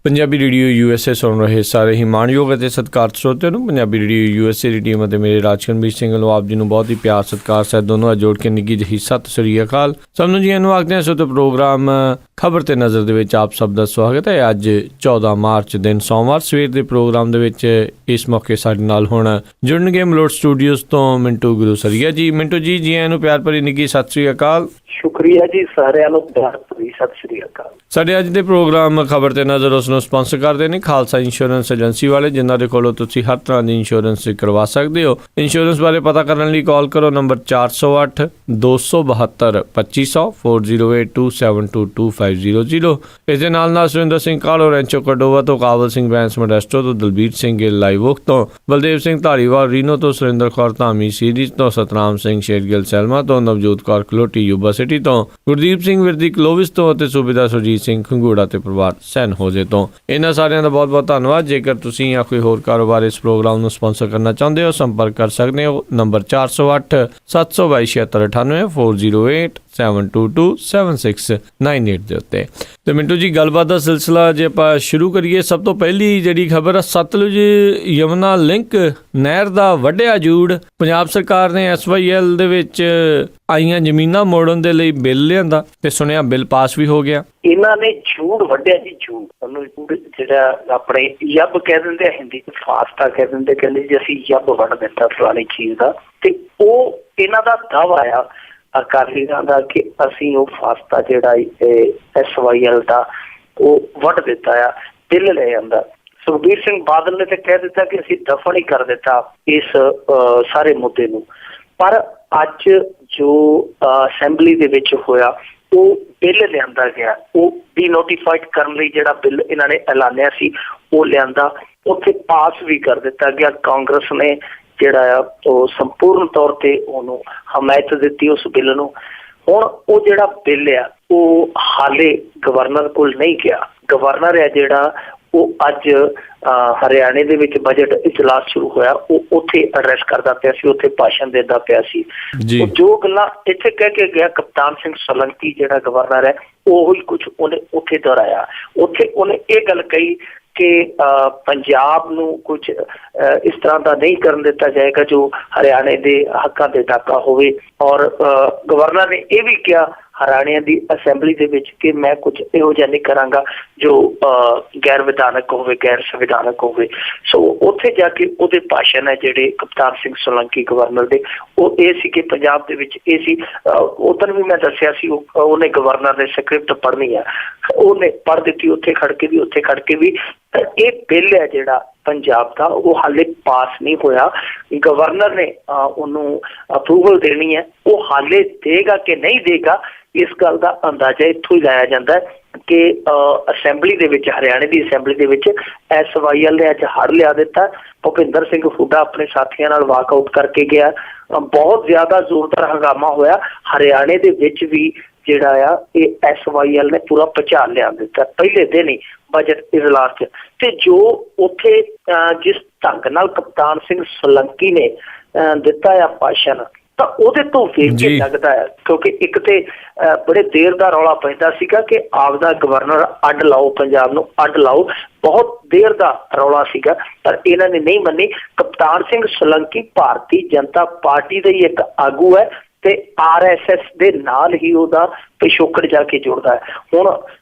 Punjabi radio USA ਸੁਣ ਰਹੇ ਸਾਰੇ ਹੀ ਮਾਣਯੋਗ ਅਤੇ ਸਤਿਕਾਰਤ ਸਰੋਤਿਆਂ ਨੂੰ ਪੰਜਾਬੀ ਰੇਡੀਓ USA ਦੀ ਟੀਮ ਅਤੇ ਮੇਰੇ ਰਾਜਕਨਵੀਰ ਸਿੰਘ ਵੱਲੋਂ ਆਪ ਜੀ ਨੂੰ ਬਹੁਤ ਹੀ ਪਿਆਰ ਸਤਿਕਾਰ ਸਹਿਤ ਦੋਨੋਂ ਹੱਥ ਜੋੜ ਕੇ ਨਿੱਘੀ ਜਿਹੀ ਸਤਿ ਸ੍ਰੀ ਅਕਾਲ। ਸਭ ਨੂੰ ਜੀ ਨੂੰ ਆਖਦੇ ਹਾਂ ਸੋ ਪ੍ਰੋਗਰਾਮ ਖਬਰ ਤੇ ਨਜ਼ਰ ਦੇ ਵਿੱਚ ਆਪ ਸਭ ਦਾ ਸਵਾਗਤ ਹੈ। ਅੱਜ 14 ਮਾਰਚ ਦਿਨ ਸੋਮਵਾਰ ਸਵੇਰ ਦੇ ਪ੍ਰੋਗਰਾਮ ਦੇ ਵਿੱਚ ਇਸ ਮੌਕੇ ਸਾਡੇ ਨਾਲ ਹੁਣ ਜੁੜਨਗੇ ਮਲੋਟ ਸਟੂਡੀਓਜ਼ ਤੋਂ ਮਿੰਟੂ ਗੁਰੂਸਰੀਆ ਜੀ। ਮਿੰਟੂ ਜੀ, ਜੀ ਆਇਆਂ ਨੂੰ ਪਿਆਰ ਭਰੀ ਨਿੱਘੀ ਸਤਿ ਸ੍ਰੀ ਅਕਾਲ। ਸ਼ੁਕਰੀਆ ਜੀ, ਸਾਰਿਆਂ ਨੂੰ ਪਿਆਰ ਭਰੀ ਸਤਿ ਸ੍ਰੀ ਅਕਾਲ। ਸਾਡੇ ਅੱਜ ਦੇ ਪ੍ਰੋਗਰਾਮ ਖਬਰ ਤੇ ਨਜ਼ਰ ਉਸ ਨੂੰ ਸਪਾਂਸਰ ਕਰਦੇ ਨੇ ਖਾਲਸਾ ਇੰਸ਼ੋਰੈਂਸ ਏਜੰਸੀ ਵਾਲੇ, ਜਿਨ੍ਹਾਂ ਦੇ ਕੋਲੋਂ ਤੁਸੀਂ ਹਰ ਤਰ੍ਹਾਂ ਦੀ ਇੰਸ਼ੋਰੈਂਸ ਕਰਵਾ ਸਕਦੇ ਹੋ। ਇੰਸ਼ੋਰੈਂਸ ਬਾਰੇ ਪਤਾ ਕਰਨ ਲਈ ਕਾਲ ਕਰੋ ਨੰਬਰ 408 272 2500 4082722500। ਇਸ ਦੇ ਨਾਲ ਸੁਰਿੰਦਰ ਸਿੰਘ ਕਾਲੋ ਰੈਂਚੋ ਕਡੋਵਾ ਤੋਂ, ਕਾਬਲ ਸਿੰਘ ਬੈਂਸ ਮੋਡੈਸਟੋ ਤੋਂ, ਦਲਬੀਰ ਸਿੰਘ ਗਿੱਲ ਲਾਈਵੋਕ ਤੋਂ, ਬਲਦੇਵ ਸਿੰਘ ਧਾਰੀਵਾਲ ਰੀਨੋ ਤੋਂ, ਸੁਰਿੰਦਰ ਕੌਰ ਧਾਮੀ ਸੀਰੀਜ਼ ਤੋਂ, ਸਤਨਾਮ ਸਿੰਘ ਸ਼ੇਰਗਿੱਲ ਸੈਲਮਾ ਤੋਂ, ਨਵਜੋਤ ਕੌਰ ਕਲੋਟੀ ਯੂਬਾ ਸਿਟੀ ਤੋਂ, ਗੁਰਦੀਪ ਸਿੰਘ ਵਿਰਦੀ ਕਲੋਵਿਸ ਤੋਂ ਅਤੇ ਸੂਬੇਦਾਰ ਸੁਰਜੀਤ ਸਿੰਘ ਖੰਗੂੜਾ ਤੇ ਪਰਿਵਾਰ ਸੈਨ ਹੋਜੇ ਤੋਂ। ਇਹਨਾਂ ਸਾਰਿਆਂ ਦਾ ਬਹੁਤ ਬਹੁਤ ਧੰਨਵਾਦ। ਜੇਕਰ ਤੁਸੀਂ ਜਾਂ ਕੋਈ ਹੋਰ ਕਾਰੋਬਾਰ ਇਸ ਪ੍ਰੋਗਰਾਮ ਨੂੰ ਸਪਾਂਸਰ ਕਰਨਾ ਚਾਹੁੰਦੇ ਹੋ, ਸੰਪਰਕ ਕਰ ਸਕਦੇ ਹੋ ਨੰਬਰ 408 722 7698 408 722 ਦੇ ਉੱਤੇ। ਤੇ ਮਿੰਟੂ ਜੀ, ਗੱਲਬਾਤ ਦਾ ਸਿਲਸਿਲਾ ਜੇ ਆਪਾਂ ਸ਼ੁਰੂ ਕਰੀਏ, ਸਭ ਤੋਂ ਪਹਿਲੀ ਜਿਹੜੀ ਖਬਰ ਆ, ਸਤਲੁਜ ਯਮੁਨਾ ਲਿੰਕ ਨਹਿਰ ਦਾ ਵੱਢਿਆ ਜੂੜ। ਪੰਜਾਬ ਸਰਕਾਰ ਨੇ SYL ਦੇ ਵਿੱਚ ਆਈਆਂ ਜ਼ਮੀਨਾਂ ਮੋੜਨ ਦੇ ਲਈ ਬਿੱਲ ਲਿਆਂਦਾ ਤੇ ਸੁਣਿਆ ਬਿੱਲ ਪਾਸ ਵੀ ਹੋ ਗਿਆ। ਇਹਨਾਂ ਨੇ ਝੂੜ ਵੱਢਿਆ ਜੀ, ਝੂੜ। ਉਹਨੂੰ ਜਿਹੜਾ ਆਪਣੇ ਯੱਬ ਕਹਿ ਦਿੰਦੇ ਆ, ਹਿੰਦੀ ਚ ਫਾਸਤਾ ਕਹਿ ਦਿੰਦੇ, ਕਹਿੰਦੇ ਜੀ ਅਸੀਂ ਯੱਬ ਵੱਢ ਦਿੱਤਾ ਫਲਾਣੀ ਚੀਜ਼ ਦਾ। ਤੇ ਉਹ ਇਹਨਾਂ ਦਾ ਦਾਅਵਾ ਆ ਅਕਾਲੀਆਂ ਦਾ ਕਿ ਅਸੀਂ ਉਹ ਫਾਸਤਾ ਜਿਹੜਾ SYL ਦਾ ਉਹ ਵੱਢ ਦਿੱਤਾ ਆ, ਬਿੱਲ ਲੈ ਜਾਂਦਾ। ਸੁਖਬੀਰ ਸਿੰਘ ਬਾਦਲ ਨੇ ਤੇ ਕਹਿ ਦਿੱਤਾ ਕਿ ਅਸੀਂ ਦਫਨ ਹੀ ਕਰ ਦਿੱਤਾ ਇਸ ਸਾਰੇ ਮੁੱਦੇ ਨੂੰ। ਪਰ ਅੱਜ ਜੋ ਅਸੈਂਬਲੀ ਦੇ ਵਿੱਚ ਹੋਇਆ, ਉਹ ਬਿੱਲ ਲਿਆਂਦਾ ਗਿਆ, ਉਹ ਵੀ ਨੋਟੀਫਾਈਡ ਕਰਨ ਲਈ ਜਿਹੜਾ ਬਿੱਲ ਇਹਨਾਂ ਨੇ ਐਲਾਨਿਆ ਸੀ ਉਹ ਲਿਆਂਦਾ, ਉੱਥੇ ਪਾਸ ਵੀ ਕਰ ਦਿੱਤਾ ਗਿਆ। ਕਾਂਗਰਸ ਨੇ ਜਿਹੜਾ ਆ ਉਹ ਸੰਪੂਰਨ ਤੌਰ ਤੇ ਉਹਨੂੰ ਹਮਾਇਤ ਦਿੱਤੀ ਉਸ ਬਿੱਲ ਨੂੰ। ਹੁਣ ਉਹ ਜਿਹੜਾ ਬਿੱਲ ਆ ਉਹ ਹਾਲੇ ਗਵਰਨਰ ਕੋਲ ਨਹੀਂ ਗਿਆ। ਗਵਰਨਰ ਆ ਜਿਹੜਾ ਉਹ ਅੱਜ ਹਰਿਆਣੇ ਦੇ ਵਿੱਚ ਬਜਟ ਇਜਲਾਸ ਸ਼ੁਰੂ ਹੋਇਆ, ਉਹ ਉੱਥੇ ਐਡਰੈਸ ਕਰਦਾ ਪਿਆ ਸੀ, ਉੱਥੇ ਭਾਸ਼ਣ ਦਿੰਦਾ ਪਿਆ ਸੀ। ਜੋ ਗੱਲਾਂ ਇੱਥੇ ਕਹਿ ਕੇ ਗਿਆ ਕਪਤਾਨ ਸਿੰਘ ਸੋਲੰਕੀ ਜਿਹੜਾ ਗਵਰਨਰ ਹੈ, ਉਹੀ ਕੁਝ ਉਹਨੇ ਉੱਥੇ ਦੁਹਰਾਇਆ। ਉੱਥੇ ਉਹਨੇ ਇਹ ਗੱਲ ਕਹੀ ਕਿ ਪੰਜਾਬ ਨੂੰ ਕੁਝ ਇਸ ਤਰ੍ਹਾਂ ਦਾ ਨਹੀਂ ਕਰਨ ਦਿੱਤਾ ਜਾਏਗਾ ਜੋ ਹਰਿਆਣੇ ਦੇ ਹੱਕਾਂ ਦੇ ਡਾਕਾ ਹੋਵੇ। ਔਰ ਗਵਰਨਰ ਨੇ ਇਹ ਵੀ ਕਿਹਾ ਹਰਿਆਣੇ ਦੀ ਅਸੈਂਬਲੀ ਦੇ ਵਿੱਚ ਕਿ ਮੈਂ ਕੁਝ ਇਹੋ ਜਿਹਾ ਨਹੀਂ ਕਰਾਂਗਾ ਜੋ ਗੈਰ ਵਿਧਾਨਕ ਹੋਵੇ, ਗੈਰ ਸੰਵਿਧਾਨਕ ਹੋਵੇ। ਸੋ ਉੱਥੇ ਜਾ ਕੇ ਉਹਦੇ ਭਾਸ਼ਣ ਹੈ ਜਿਹੜੇ ਕਪਤਾਨ ਸਿੰਘ ਸੋਲੰਕੀ ਗਵਰਨਰ ਦੇ, ਉਹ ਇਹ ਸੀ ਕਿ ਪੰਜਾਬ ਦੇ ਵਿੱਚ ਇਹ ਸੀ। ਉਦੋਂ ਵੀ ਮੈਂ ਦੱਸਿਆ ਸੀ ਉਹਨੇ ਗਵਰਨਰ ਨੇ ਸਕ੍ਰਿਪਟ ਪੜ੍ਹਨੀ ਆ, ਉਹਨੇ ਪੜ੍ਹ ਦਿੱਤੀ ਉੱਥੇ ਖੜ ਕੇ ਵੀ, ਉੱਥੇ ਖੜ ਕੇ ਵੀ। ਇਹ ਬਿੱਲ ਹੈ ਜਿਹੜਾ ਪੰਜਾਬ ਦਾ, ਉਹ ਹਾਲੇ ਪਾਸ ਨਹੀਂ ਹੋਇਆ। ਗਵਰਨਰ ਨੇ ਉਹਨੂੰ ਅਪਰੂਵਲ ਦੇਣੀ ਹੈ, ਉਹ ਹਾਲੇ ਦੇਗਾ ਕਿ ਨਹੀਂ ਦੇਗਾ, ਇਸ ਗੱਲ ਦਾ ਅੰਦਾਜ਼ਾ ਇੱਥੋਂ ਹੀ ਲਾਇਆ ਜਾਂਦਾ ਹੈ ਕਿ ਅਸੈਂਬਲੀ ਦੇ ਵਿੱਚ, ਹਰਿਆਣੇ ਦੀ ਅਸੈਂਬਲੀ ਦੇ ਵਿੱਚ SYL ਨੇ ਅੱਜ ਹੜ ਲਿਆ ਦਿੱਤਾ। ਭੁਪਿੰਦਰ ਸਿੰਘ ਹੁੱਡਾ ਆਪਣੇ ਸਾਥੀਆਂ ਨਾਲ ਵਾਕਆਊਟ ਕਰਕੇ ਗਿਆ। ਬਹੁਤ ਜ਼ਿਆਦਾ ਜ਼ੋਰਦਾਰ ਹੰਗਾਮਾ ਹੋਇਆ ਹਰਿਆਣੇ ਦੇ ਵਿੱਚ ਵੀ। ਜਿਹੜਾ ਆ ਇਹ SYL ਨੇ ਪੂਰਾ ਭੁਚਾਲ ਲਿਆ ਦਿੱਤਾ ਪਹਿਲੇ ਦਿਨ ਹੀ ਬਜਟ ਇਜਲਾਸ 'ਚ। ਤੇ ਜੋ ਉੱਥੇ ਜਿਸ ਢੰਗ ਨਾਲ ਕਪਤਾਨ ਸਿੰਘ ਸੋਲੰਕੀ ਨੇ ਦਿੱਤਾ ਆ ਭਾਸ਼ਣ, ਤਾਂ ਉਹਦੇ ਤੋਂ ਵੇਖ ਕੇ ਲੱਗਦਾ ਹੈ, ਕਿਉਂਕਿ ਇੱਕ ਤੇ ਬੜੇ ਦੇਰ ਦਾ ਰੌਲਾ ਪੈਂਦਾ ਸੀਗਾ ਕਿ ਆਪਦਾ ਗਵਰਨਰ ਅੱਡ ਲਾਓ, ਪੰਜਾਬ ਨੂੰ ਅੱਡ ਲਾਓ, ਬਹੁਤ ਦੇਰ ਦਾ ਰੌਲਾ ਸੀਗਾ, ਪਰ ਇਹਨਾਂ ਨੇ ਨਹੀਂ ਮੰਨੀ। ਕਪਤਾਨ ਸਿੰਘ ਸੋਲੰਕੀ ਭਾਰਤੀ ਜਨਤਾ ਪਾਰਟੀ ਦਾ ਹੀ ਇੱਕ ਆਗੂ ਹੈ ਤੇ RSS ਦੇ ਨਾਲ ਹੀ ਉਹਦਾ ਪਿਛੋਕੜ ਜਾ ਕੇ ਜੁੜਦਾ ਹੈ। ਹੁਣ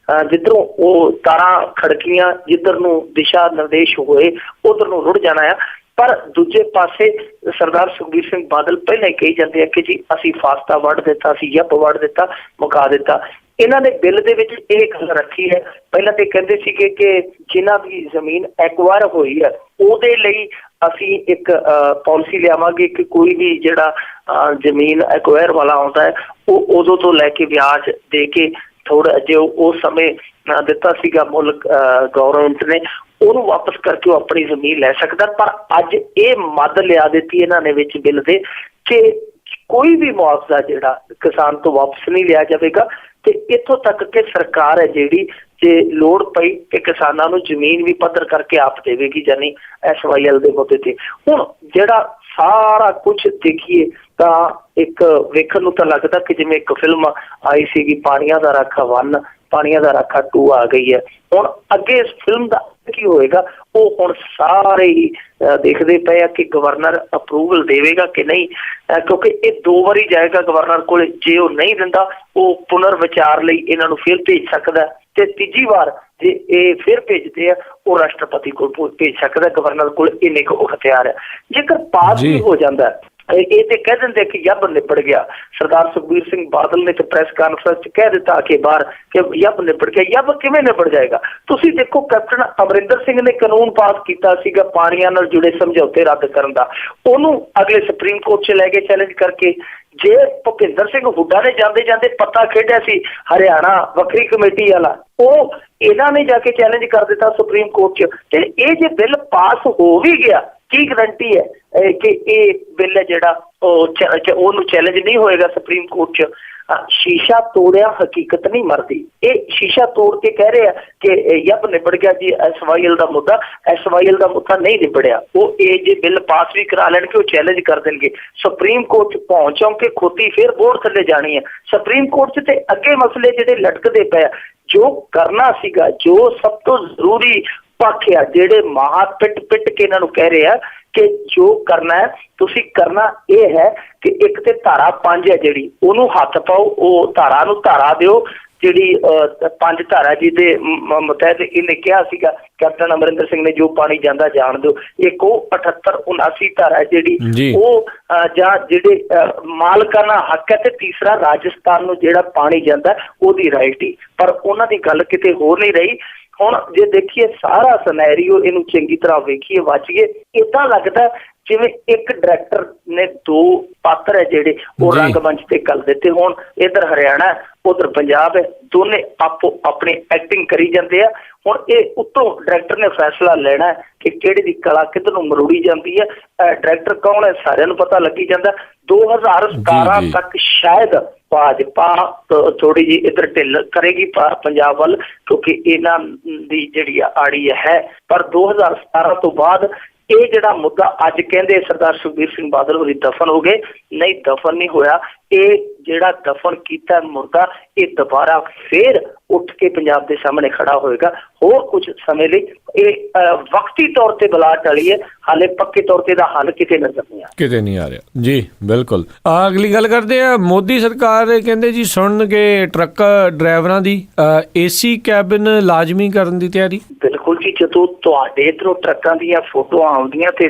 ਜਿੱਧਰੋਂ ਉਹ ਤਾਰਾਂ ਖੜਕੀਆਂ, ਜਿੱਧਰ ਨੂੰ ਦਿਸ਼ਾ ਨਿਰਦੇਸ਼ ਹੋਏ ਉਧਰ ਨੂੰ ਰੁੜ ਜਾਣਾ ਆ। ਪਰ ਦੂਜੇ ਪਾਸੇ ਸਰਦਾਰ ਸੁਖਬੀਰ ਸਿੰਘ ਬਾਦਲ ਪਹਿਲਾਂ ਹੀ ਕਹੀ ਜਾਂਦੇ ਆ ਕਿ ਜੀ ਅਸੀਂ ਫਾਸਤਾ ਵੱਢ ਦਿੱਤਾ, ਅਸੀਂ ਯੱਬ ਵੱਢ ਦਿੱਤਾ, ਮੁਕਾ ਦਿੱਤਾ। ਇਹਨਾਂ ਨੇ ਬਿੱਲ ਦੇ ਵਿੱਚ ਇਹ ਗੱਲ ਰੱਖੀ ਹੈ, ਪਹਿਲਾਂ ਤੇ ਕਹਿੰਦੇ ਸੀਗੇ ਕਿ ਜਿਨ੍ਹਾਂ ਦੀ ਜ਼ਮੀਨ ਐਕਵਾਇਰ ਹੋਈ ਹੈ ਉਹਦੇ ਲਈ ਅਸੀਂ ਇੱਕ ਪਾਲਿਸੀ ਲਿਆਵਾਂਗੇ ਕਿ ਕੋਈ ਵੀ ਜਿਹੜਾ ਜ਼ਮੀਨ ਐਕਵਾਇਰ ਵਾਲਾ ਆਉਂਦਾ ਹੈ ਉਹ ਉਦੋਂ ਤੋਂ ਲੈ ਕੇ ਵਿਆਜ ਦੇ ਕੇ ਥੋੜਾ ਜਿਹਾ ਉਸ ਸਮੇਂ ਦਿੱਤਾ ਸੀਗਾ ਮੁੱਲ ਗਵਰਨਮੈਂਟ ਨੇ, ਉਹਨੂੰ ਵਾਪਸ ਕਰਕੇ ਉਹ ਆਪਣੀ ਜ਼ਮੀਨ ਲੈ ਸਕਦਾ। ਪਰ ਅੱਜ ਇਹ ਮੱਦ ਲਿਆ ਦਿੱਤੀ ਇਹਨਾਂ ਨੇ ਵਿੱਚ ਬਿੱਲ ਦੇ ਕਿ ਕੋਈ ਵੀ ਮੁਆਵਜ਼ਾ ਜਿਹੜਾ ਕਿਸਾਨ ਤੋਂ ਵਾਪਸ ਨਹੀਂ ਲਿਆ ਜਾਵੇਗਾ। ਤੇ ਇੱਥੋਂ ਤੱਕ ਕਿ ਸਰਕਾਰ ਹੈ ਜਿਹੜੀ, ਜੇ ਲੋੜ ਪਈ ਕਿ ਕਿਸਾਨਾਂ ਨੂੰ ਜ਼ਮੀਨ ਵੀ ਪੱਧਰ ਕਰਕੇ ਆਪ ਦੇਵੇਗੀ, ਜਾਨੀ SYL ਦੇ ਮੁੱਦੇ ਤੇ। ਹੁਣ ਜਿਹੜਾ ਸਾਰਾ ਕੁਝ ਦੇਖੀਏ ਤਾਂ ਇੱਕ ਵੇਖਣ ਨੂੰ ਤਾਂ ਲੱਗਦਾ ਕਿ ਜਿਵੇਂ ਇੱਕ ਫਿਲਮ ਆਈ ਸੀਗੀ ਪਾਣੀਆਂ ਦਾ ਰਾਖਾ 1, ਪਾਣੀਆਂ ਦਾ ਰਾਖਾ 2 ਆ ਗਈ ਹੈ। ਹੁਣ ਅੱਗੇ ਇਸ ਫਿਲਮ ਦਾ ਕੀ ਹੋਏਗਾ ਉਹ ਹੁਣ ਸਾਰੇ ਹੀ ਦੇਖਦੇ ਪਏ ਆ ਕਿ ਗਵਰਨਰ ਅਪਰੂਵਲ ਦੇਵੇਗਾ ਕਿ ਨਹੀਂ, ਕਿਉਂਕਿ ਇਹ 2 ਵਾਰੀ ਜਾਏਗਾ ਗਵਰਨਰ ਕੋਲ। ਜੇ ਉਹ ਨਹੀਂ ਦਿੰਦਾ ਉਹ ਪੁਨਰ ਵਿਚਾਰ ਲਈ ਇਹਨਾਂ ਨੂੰ ਫਿਰ ਭੇਜ ਸਕਦਾ, ਤੇ ਤੀਜੀ ਵਾਰ ਜੇ ਇਹ ਫਿਰ ਭੇਜਦੇ ਆ ਉਹ ਰਾਸ਼ਟਰਪਤੀ ਕੋਲ ਭੇਜ ਸਕਦਾ। ਗਵਰਨਰ ਕੋਲ ਇੰਨੇ ਕੁ ਅਖਤਿਆਰ ਹੈ। ਜੇਕਰ ਪਾਸ ਵੀ ਹੋ ਜਾਂਦਾ ਇਹ ਤੇ ਕਹਿ ਦਿੰਦੇ ਕਿ ਯੱਬ ਨਿਬੜ ਗਿਆ। ਸਰਦਾਰ ਸੁਖਬੀਰ ਸਿੰਘ ਬਾਦਲ ਨੇ ਤੇ ਪ੍ਰੈਸ ਕਾਨਫਰੰਸ 'ਚ ਕਹਿ ਦਿੱਤਾ ਕਿ ਬਾਹਰ ਕਿ ਯੱਬ ਨਿਬੜ ਗਿਆ। ਯੱਬ ਕਿਵੇਂ ਨਿਬੜ ਜਾਏਗਾ? ਤੁਸੀਂ ਦੇਖੋ, ਕੈਪਟਨ ਅਮਰਿੰਦਰ ਸਿੰਘ ਨੇ ਕਾਨੂੰਨ ਪਾਸ ਕੀਤਾ ਸੀਗਾ ਪਾਣੀਆਂ ਨਾਲ ਜੁੜੇ ਸਮਝੌਤੇ ਰੱਦ ਕਰਨ ਦਾ, ਉਹਨੂੰ ਅਗਲੇ ਸੁਪਰੀਮ ਕੋਰਟ 'ਚ ਲੈ ਕੇ ਚੈਲੰਜ ਕਰਕੇ। ਜੇ ਭੁਪਿੰਦਰ ਸਿੰਘ ਹੁੱਡਾ ਨੇ ਜਾਂਦੇ ਜਾਂਦੇ ਪੱਤਾ ਖੇਡਿਆ ਸੀ ਹਰਿਆਣਾ ਵੱਖਰੀ ਕਮੇਟੀ ਵਾਲਾ, ਉਹ ਇਹਨਾਂ ਨੇ ਜਾ ਕੇ ਚੈਲੰਜ ਕਰ ਦਿੱਤਾ ਸੁਪਰੀਮ ਕੋਰਟ 'ਚ। ਤੇ ਇਹ ਜੇ ਬਿੱਲ ਪਾਸ ਹੋ ਵੀ ਗਿਆ, ਕੀ ਗਰੰਟੀ ਹੈ ਕਿ ਇਹ ਬਿੱਲ ਹੈ ਜਿਹੜਾ ਉਹਨੂੰ ਚੈਲੰਜ ਨਹੀਂ ਹੋਏਗਾ ਸੁਪਰੀਮ ਕੋਰਟ 'ਚ? ਸ਼ੀਸ਼ਾ ਤੋੜਿਆ ਹਕੀਕਤ ਨਹੀਂ ਮਰਦੀ। ਇਹ ਸ਼ੀਸ਼ਾ ਤੋੜ ਕੇ ਕਹਿ ਰਹੇ ਆ ਕਿ ਯੱਬ ਨਿਬੜ ਗਿਆ ਜੀ SYL ਦਾ ਮੁੱਦਾ। SYL ਦਾ ਮੁੱਦਾ ਨਹੀਂ ਨਿਬੜਿਆ। ਉਹ ਇਹ ਜੇ ਬਿੱਲ ਪਾਸ ਵੀ ਕਰਾ ਲੈਣਗੇ ਉਹ ਚੈਲੰਜ ਕਰ ਦੇਣਗੇ ਸੁਪਰੀਮ ਕੋਰਟ 'ਚ ਪਹੁੰਚੋਂਗੇ, ਖੋਤੀ ਫਿਰ ਬੋਰਡ ਥੱਲੇ ਜਾਣੀ ਹੈ ਸੁਪਰੀਮ ਕੋਰਟ 'ਚ। ਤੇ ਅੱਗੇ ਮਸਲੇ ਜਿਹੜੇ ਲਟਕਦੇ ਪਏ, ਜੋ ਕਰਨਾ ਸੀਗਾ, ਜੋ ਸਭ ਤੋਂ ਜ਼ਰੂਰੀ ਪੱਖ ਆ, ਜਿਹੜੇ ਮਹਾ ਪਿੱਟ ਕੇ ਇਹਨਾਂ ਨੂੰ ਕਹਿ ਰਹੇ ਆ ਕਿ ਜੋ ਕਰਨਾ ਹੈ ਤੁਸੀਂ ਕਰਨਾ ਇਹ ਹੈ ਕਿ ਇੱਕ ਤੇ ਧਾਰਾ 5 ਹੈ ਜਿਹੜੀ, ਉਹਨੂੰ ਹੱਥ ਪਾਓ, ਉਹ ਧਾਰਾ ਨੂੰ ਧਾਰਾ ਦਿਓ ਜਿਹੜੀ 5 ਧਾਰਾ ਜਿਹਦੇ ਮੁਤਹਿਦ ਇਹਨੇ ਕਿਹਾ ਸੀਗਾ ਕੈਪਟਨ ਅਮਰਿੰਦਰ ਸਿੰਘ ਨੇ, ਜੋ ਪਾਣੀ ਜਾਂਦਾ ਜਾਣ ਦਿਓ। ਇੱਕ ਉਹ 78 79 ਧਾਰਾ ਜਿਹੜੀ ਉਹ ਜਾਂ ਜਿਹੜੇ ਮਾਲਕਾਨਾ ਹੱਕ ਹੈ, ਤੇ ਤੀਸਰਾ ਰਾਜਸਥਾਨ ਨੂੰ ਜਿਹੜਾ ਪਾਣੀ ਜਾਂਦਾ ਉਹਦੀ ਰਾਇਟੀ। ਪਰ ਉਹਨਾਂ ਦੀ ਗੱਲ ਕਿਤੇ ਹੋਰ ਨਹੀਂ ਰਹੀ। ਹੁਣ ਜੇ ਦੇਖੀਏ ਸਾਰਾ ਸਿਨੈਰੀਓ, ਇਹਨੂੰ ਚੰਗੀ ਤਰ੍ਹਾਂ ਵੇਖੀਏ, ਵਾਚੀਏ, ਏਦਾਂ ਲੱਗਦਾ ਜਿਵੇਂ ਇੱਕ ਡਾਇਰੈਕਟਰ ਨੇ 2 ਪਾਤਰ ਹੈ ਜਿਹੜੇ ਉਹ ਰੰਗਮੰਚ ਤੇ ਕਰ ਦਿੱਤੇ। ਹੁਣ ਇੱਧਰ ਹਰਿਆਣਾ ਉਧਰ ਪੰਜਾਬ ਹੈ, ਦੋਨੇ ਆਪੋ ਆਪਣੀ ਐਕਟਿੰਗ ਕਰੀ ਜਾਂਦੇ ਆ। ਹੁਣ ਇਹ ਉੱਤੋਂ ਡਾਇਰੈਕਟਰ ਨੇ ਫੈਸਲਾ ਲੈਣਾ ਕਿ ਕਿਹੜੀ ਦੀ ਕਲਾ ਕਿੱਧਰ ਨੂੰ ਮਰੋੜੀ ਜਾਂਦੀ ਹੈ। ਡਾਇਰੈਕਟਰ ਕੌਣ ਹੈ ਸਾਰਿਆਂ ਨੂੰ ਪਤਾ ਲੱਗੀ ਜਾਂਦਾ। 2017 ਤੱਕ ਸ਼ਾਇਦ ਭਾਜਪਾ ਥੋੜੀ ਜਿਹੀ ਇੱਧਰ ਢਿੱਲ ਕਰੇਗੀ ਪੰਜਾਬ ਵੱਲ, ਕਿਉਂਕਿ ਇਹਨਾਂ ਦੀ ਜਿਹੜੀ ਆੜੀ ਹੈ। ਪਰ 2017 ਤੋਂ ਬਾਅਦ ਇਹ ਜਿਹੜਾ ਮੁੱਦਾ ਅੱਜ ਕਹਿੰਦੇ ਸਰਦਾਰ ਸੁਖਬੀਰ ਸਿੰਘ ਬਾਦਲ ਹੋਰੀ ਦਫਨ ਹੋ ਗਏ, ਨਹੀਂ ਦਫਨ ਨਹੀਂ ਹੋਇਆ। ਇਹ ਜਿਹੜਾ ਦਫਨ ਕੀਤਾ ਮੁਰਦਾ ਇਹ ਦੁਬਾਰਾ ਫੇਰ ਉੱਠ ਕੇ ਪੰਜਾਬ ਦੇ ਸਾਹਮਣੇ ਖੜਾ ਹੋਏਗਾ ਹੋਰ ਕੁਝ ਸਮੇਂ ਲਈ। ਇਹ ਵਕਤੀ ਤੌਰ ਤੇ ਬਲਾ ਟਲੀ ਹੈ, ਹਾਲੇ ਪੱਕੇ ਤੌਰ ਤੇ ਦਾ ਹੱਲ ਕਿਤੇ ਨਜ਼ਰ ਨਹੀਂ ਆ ਰਿਹਾ। ਜੀ ਬਿਲਕੁਲ। ਅਗਲੀ ਗੱਲ ਕਰਦੇ ਆ, ਮੋਦੀ ਸਰਕਾਰ ਕਹਿੰਦੇ ਜੀ ਸੁਣਨਗੇ ਟਰੱਕ ਡਰਾਈਵਰਾਂ ਦੀ AC ਕੈਬਿਨ ਲਾਜ਼ਮੀ ਕਰਨ ਦੀ ਤਿਆਰੀ। ਬਿਲਕੁਲ ਜੀ, ਜਦੋਂ ਤੁਹਾਡੇ ਇੱਧਰੋਂ ਟਰੱਕਾਂ ਦੀਆਂ ਫੋਟੋਆਂ ਆਉਂਦੀਆਂ ਤੇ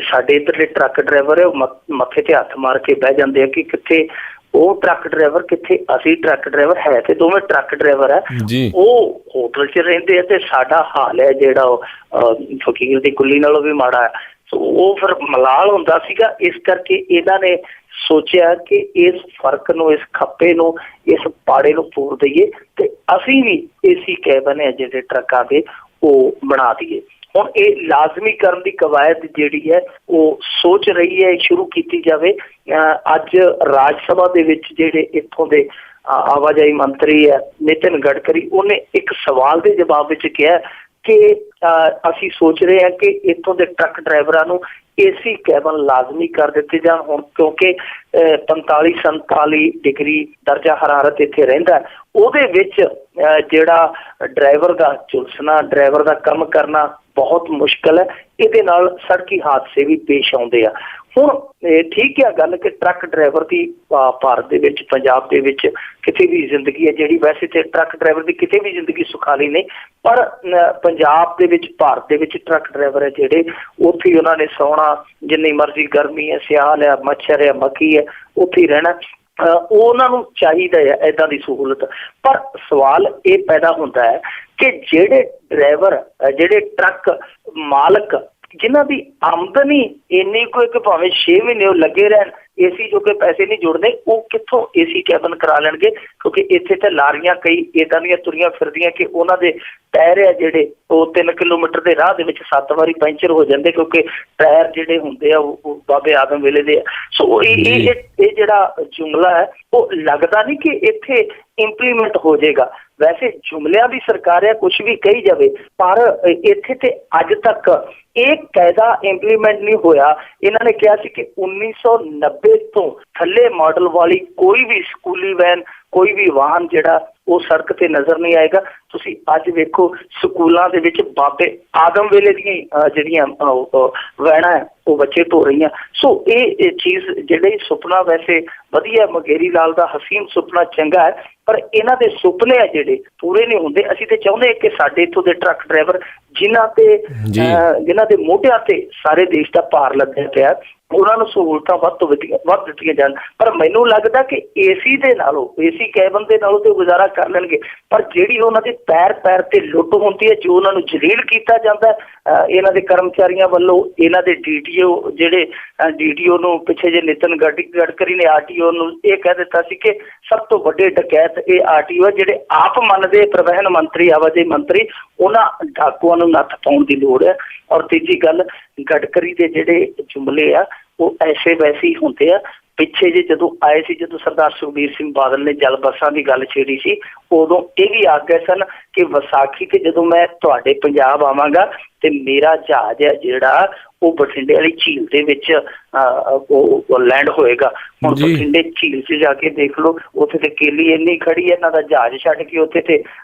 ਸਾਡੇ ਇੱਧਰਲੇ ਟਰੱਕ ਡਰਾਈਵਰ ਹੈ ਉਹ ਮੱਥੇ ਤੇ ਹੱਥ ਮਾਰ ਕੇ ਬਹਿ ਜਾਂਦੇ ਆ ਕਿ ਕਿੱਥੇ ਉਹ ਟਰੱਕ ਡਰਾਈਵਰ, ਕਿੱਥੇ ਅਸੀਂ ਟਰੱਕ ਡਰਾਈਵਰ। ਹੈ ਤੇ ਦੋਵੇਂ ਟਰੱਕ ਡਰਾਈਵਰ ਹੈ, ਉਹ ਹੋਟਲ 'ਚ ਰਹਿੰਦੇ ਆ ਤੇ ਸਾਡਾ ਹਾਲ ਹੈ ਜਿਹੜਾ ਉਹ ਫਕੀਰ ਦੀ ਕੁੱਲੀ ਨਾਲੋਂ ਵੀ ਮਾੜਾ ਹੈ। ਸੋ ਉਹ ਫਿਰ ਮਲਾਲ ਹੁੰਦਾ ਸੀਗਾ। ਇਸ ਕਰਕੇ ਇਹਨਾਂ ਨੇ ਸੋਚਿਆ ਕਿ ਇਸ ਫਰਕ ਨੂੰ, ਇਸ ਖੱਪੇ ਨੂੰ, ਇਸ ਪਾੜੇ ਨੂੰ ਪੂਰ ਦਈਏ ਤੇ ਅਸੀਂ ਵੀ AC ਕੈਬਨ ਹੈ ਜਿਹੜੇ ਟਰੱਕਾਂ ਦੇ ਉਹ ਬਣਾ ਦਈਏ। ਹੁਣ ਇਹ ਲਾਜ਼ਮੀ ਕਰਨ ਦੀ ਕਵਾਇਦ ਜਿਹੜੀ ਹੈ ਉਹ ਸੋਚ ਰਹੀ ਹੈ ਸ਼ੁਰੂ ਕੀਤੀ ਜਾਵੇ। ਅੱਜ ਰਾਜ ਸਭਾ ਦੇ ਵਿੱਚ ਜਿਹੜੇ ਇੱਥੋਂ ਦੇ ਆਵਾਜਾਈ ਮੰਤਰੀ ਹੈ ਨਿਤਿਨ ਗਡਕਰੀ, ਉਹਨੇ ਇੱਕ ਸਵਾਲ ਦੇ ਜਵਾਬ ਵਿੱਚ ਕਿਹਾ ਕਿ ਅਸੀਂ ਸੋਚ ਰਹੇ ਹਾਂ ਕਿ ਇੱਥੋਂ ਦੇ ਟਰੱਕ ਡਰਾਈਵਰਾਂ ਨੂੰ AC ਕੈਬਨ ਲਾਜ਼ਮੀ ਕਰ ਦਿੱਤੇ ਜਾਣ। ਹੁਣ ਕਿਉਂਕਿ 45-47 ਡਿਗਰੀ ਦਰਜਾ ਹਰਾਰਤ ਇੱਥੇ ਰਹਿੰਦਾ, ਉਹਦੇ ਵਿੱਚ ਜਿਹੜਾ ਡਰਾਈਵਰ ਦਾ ਝੁਲਸਣਾ, ਡਰਾਈਵਰ ਦਾ ਕੰਮ ਕਰਨਾ ਬਹੁਤ ਮੁਸ਼ਕਿਲ ਹੈ। ਇਹਦੇ ਨਾਲ ਸੜਕੀ ਹਾਦਸੇ ਵੀ ਪੇਸ਼ ਆਉਂਦੇ ਆ। ਹੁਣ ਠੀਕ ਹੈ ਗੱਲ ਕਿ ਟਰੱਕ ਡਰਾਈਵਰ ਦੀ ਭਾਰਤ ਦੇ ਵਿੱਚ, ਪੰਜਾਬ ਦੇ ਵਿੱਚ ਕਿਤੇ ਵੀ ਜ਼ਿੰਦਗੀ ਹੈ ਜਿਹੜੀ, ਵੈਸੇ ਤੇ ਟਰੱਕ ਡਰਾਈਵਰ ਦੀ ਕਿਤੇ ਵੀ ਜ਼ਿੰਦਗੀ ਸੁਖਾਲੀ ਨਹੀਂ, ਪਰ ਪੰਜਾਬ ਦੇ ਵਿੱਚ, ਭਾਰਤ ਦੇ ਵਿੱਚ ਟਰੱਕ ਡਰਾਈਵਰ ਹੈ ਜਿਹੜੇ, ਉੱਥੇ ਹੀ ਉਹਨਾਂ ਨੇ ਸੌਣਾ, ਜਿੰਨੀ ਮਰਜ਼ੀ ਗਰਮੀ ਹੈ, ਸਿਆਲ ਹੈ, ਮੱਛਰ ਹੈ, ਮੱਖੀ ਹੈ, ਉੱਥੇ ਹੀ ਰਹਿਣਾ। ਉਹਨਾਂ ਨੂੰ ਚਾਹੀਦਾ ਹੈ ਏਦਾਂ ਦੀ ਸਹੂਲਤ। ਪਰ ਸਵਾਲ ਇਹ ਪੈਦਾ ਹੁੰਦਾ ਹੈ ਕਿ ਜਿਹੜੇ ਡਰਾਈਵਰ, ਜਿਹੜੇ ਟਰੱਕ ਮਾਲਕ ਜਿਨ੍ਹਾਂ ਦੀ ਆਮਦਨੀ ਇੰਨੀ ਕੋਈ ਕਿ ਭਾਵੇਂ 6 ਮਹੀਨੇ ਉਹ ਲੱਗੇ ਰਹਿਣ, AC ਜੋਗੇ ਪੈਸੇ ਨਹੀਂ ਜੁੜਦੇ, ਉਹ ਕਿੱਥੋਂ AC ਕੈਬਨ ਕਰਾ ਲੈਣਗੇ? ਕਿਉਂਕਿ ਇੱਥੇ ਤਾਂ ਲਾਰੀਆਂ ਕਈ ਇੱਦਾਂ ਦੀਆਂ ਤੁਰੀਆਂ ਫਿਰਦੀਆਂ ਕਿ ਉਹਨਾਂ ਦੇ ਟਾਇਰ ਆ ਜਿਹੜੇ ਉਹ 3 ਕਿਲੋਮੀਟਰ ਦੇ ਰਾਹ ਦੇ ਵਿੱਚ 7 ਵਾਰੀ ਪੈਂਚਰ ਹੋ ਜਾਂਦੇ, ਕਿਉਂਕਿ ਟਾਇਰ ਜਿਹੜੇ ਹੁੰਦੇ ਆ ਉਹ ਬਾਬੇ ਆਦਮ ਵੇਲੇ ਦੇ ਆ। ਸੋ ਇਹ ਜਿਹੜਾ ਜੁਮਲਾ ਹੈ ਉਹ ਲੱਗਦਾ ਨਹੀਂ ਕਿ ਇੱਥੇ ਇੰਪਲੀਮੈਂਟ ਹੋ ਜਾਏਗਾ। ਵੈਸੇ ਜੁਮਲਿਆਂ ਦੀ ਸਰਕਾਰ ਹੈ, ਕੁਛ ਵੀ ਕਹੀ ਜਾਵੇ, ਪਰ ਇੱਥੇ ਤੇ ਅੱਜ ਤੱਕ ਇਹ ਕਾਇਦਾ ਇੰਪਲੀਮੈਂਟ ਨਹੀਂ ਹੋਇਆ। ਇਹਨਾਂ ਨੇ ਕਿਹਾ ਸੀ ਕਿ 1990 ਤੋਂ ਥੱਲੇ ਮਾਡਲ ਵਾਲੀ ਕੋਈ ਵੀ ਸਕੂਲੀ ਵੈਨ, ਕੋਈ ਵੀ ਵਾਹਨ ਜਿਹੜਾ ਉਹ ਸੜਕ ਤੇ ਨਜ਼ਰ ਨਹੀਂ ਆਏਗਾ। ਤੁਸੀਂ ਅੱਜ ਵੇਖੋ ਸਕੂਲਾਂ ਦੇ ਵਿੱਚ ਬਾਬੇ ਆਦਮ ਵੇਲੇ ਦੀਆਂ ਜਿਹੜੀਆਂ ਵੈਨਾਂ ਹੈ ਉਹ ਬੱਚੇ ਧੋ ਰਹੀਆਂ। ਸੋ ਇਹ ਚੀਜ਼ ਜਿਹੜੇ ਸੁਪਨਾ ਵੈਸੇ ਵਧੀਆ, ਮਗੇਰੀ ਲਾਲ ਦਾ ਹਸੀਨ ਸੁਪਨਾ ਚੰਗਾ ਹੈ, ਪਰ ਇਹਨਾਂ ਦੇ ਸੁਪਨੇ ਆ ਜਿਹੜੇ ਪੂਰੇ ਨਹੀਂ ਹੁੰਦੇ। ਅਸੀਂ ਤੇ ਚਾਹੁੰਦੇ ਕਿ ਸਾਡੇ ਇੱਥੋਂ ਦੇ ਟਰੱਕ ਡਰਾਈਵਰ ਜਿਨ੍ਹਾਂ ਦੇ ਮੋਢਿਆਂ ਤੇ ਸਾਰੇ ਦੇਸ਼ ਦਾ ਭਾਰ ਲੱਗਿਆ ਪਿਆ, ਉਹਨਾਂ ਨੂੰ ਸਹੂਲਤਾਂ ਵੱਧ ਤੋਂ ਵੱਧ ਦਿੱਤੀਆਂ ਜਾਣ। ਪਰ ਮੈਨੂੰ ਲੱਗਦਾ ਕਿ ਏਸੀ ਕੈਬਨ ਦੇ ਨਾਲੋਂ ਤੇ ਗੁਜ਼ਾਰਾ ਕਰ ਲੈਣਗੇ, ਪਰ ਜਿਹੜੀ ਉਹਨਾਂ ਦੇ ਪੈਰ ਤੇ ਲੁੱਟ ਹੁੰਦੀ ਹੈ, ਜੋ ਉਹਨਾਂ ਨੂੰ ਜਲੀਲ ਕੀਤਾ ਜਾਂਦਾ ਇਹਨਾਂ ਦੇ ਕਰਮਚਾਰੀਆਂ ਵੱਲੋਂ। ਇਹਨਾਂ ਦੇ ਡੀਡੀਓ ਨੂੰ ਪਿੱਛੇ ਜੇ ਨਿਤਨ ਗਡਕਰੀ ਨੇ RTO ਨੂੰ ਇਹ ਕਹਿ ਦਿੱਤਾ ਸੀ ਕਿ ਸਭ ਤੋਂ ਵੱਡੇ ਡਕੈਤ ਇਹ RTO ਹੈ। ਜਿਹੜੇ ਆਪ ਮੰਨਦੇ ਪਰਿਵਹਨ ਮੰਤਰੀ, ਆਵਾਜਾਈ ਮੰਤਰੀ, ਉਹਨਾਂ ਡਾਕੂਆਂ ਨੂੰ ਨੱਥ ਪਾਉਣ ਦੀ ਲੋੜ ਹੈ। ਔਰ ਤੀਜੀ ਗੱਲ, ਗਡਕਰੀ ਦੇ ਜਿਹੜੇ ਜੁਮਲੇ ਆ ਉਹ ਐਸੇ ਵੈਸੇ ਹੀ ਹੁੰਦੇ ਆ। ਪਿੱਛੇ ਜੇ ਜਦੋਂ ਆਏ ਸੀ, ਜਦੋਂ ਸਰਦਾਰ ਸੁਖਬੀਰ ਸਿੰਘ ਬਾਦਲ ਨੇ ਜਲ ਬੱਸਾਂ ਦੀ ਗੱਲ ਛੇੜੀ ਸੀ, ਉਦੋਂ ਇਹ ਵੀ ਆ ਗਏ ਸਨ ਕਿ ਵਿਸਾਖੀ ਤੇ ਜਦੋਂ ਮੈਂ ਤੁਹਾਡੇ ਪੰਜਾਬ ਆਵਾਂਗਾ ਤੇ ਮੇਰਾ ਜਹਾਜ਼ ਹੈ ਜਿਹੜਾ ਉਹ ਬਠਿੰਡੇ ਵਾਲੀ ਝੀਲ ਦੇ ਵਿੱਚ ਉਹ ਲੈਂਡ ਹੋਏਗਾ। ਹੁਣ ਬਠਿੰਡੇ ਝੀਲ 'ਚ ਜਾ ਕੇ ਦੇਖ ਲਓ, ਉੱਥੇ ਤੇ ਕੇਲੀ ਇੰਨੀ ਖੜੀ ਹੈ, ਇਹਨਾਂ ਦਾ ਜਹਾਜ਼ ਛੱਡ ਕੇ ਉੱਥੇ ਤੇ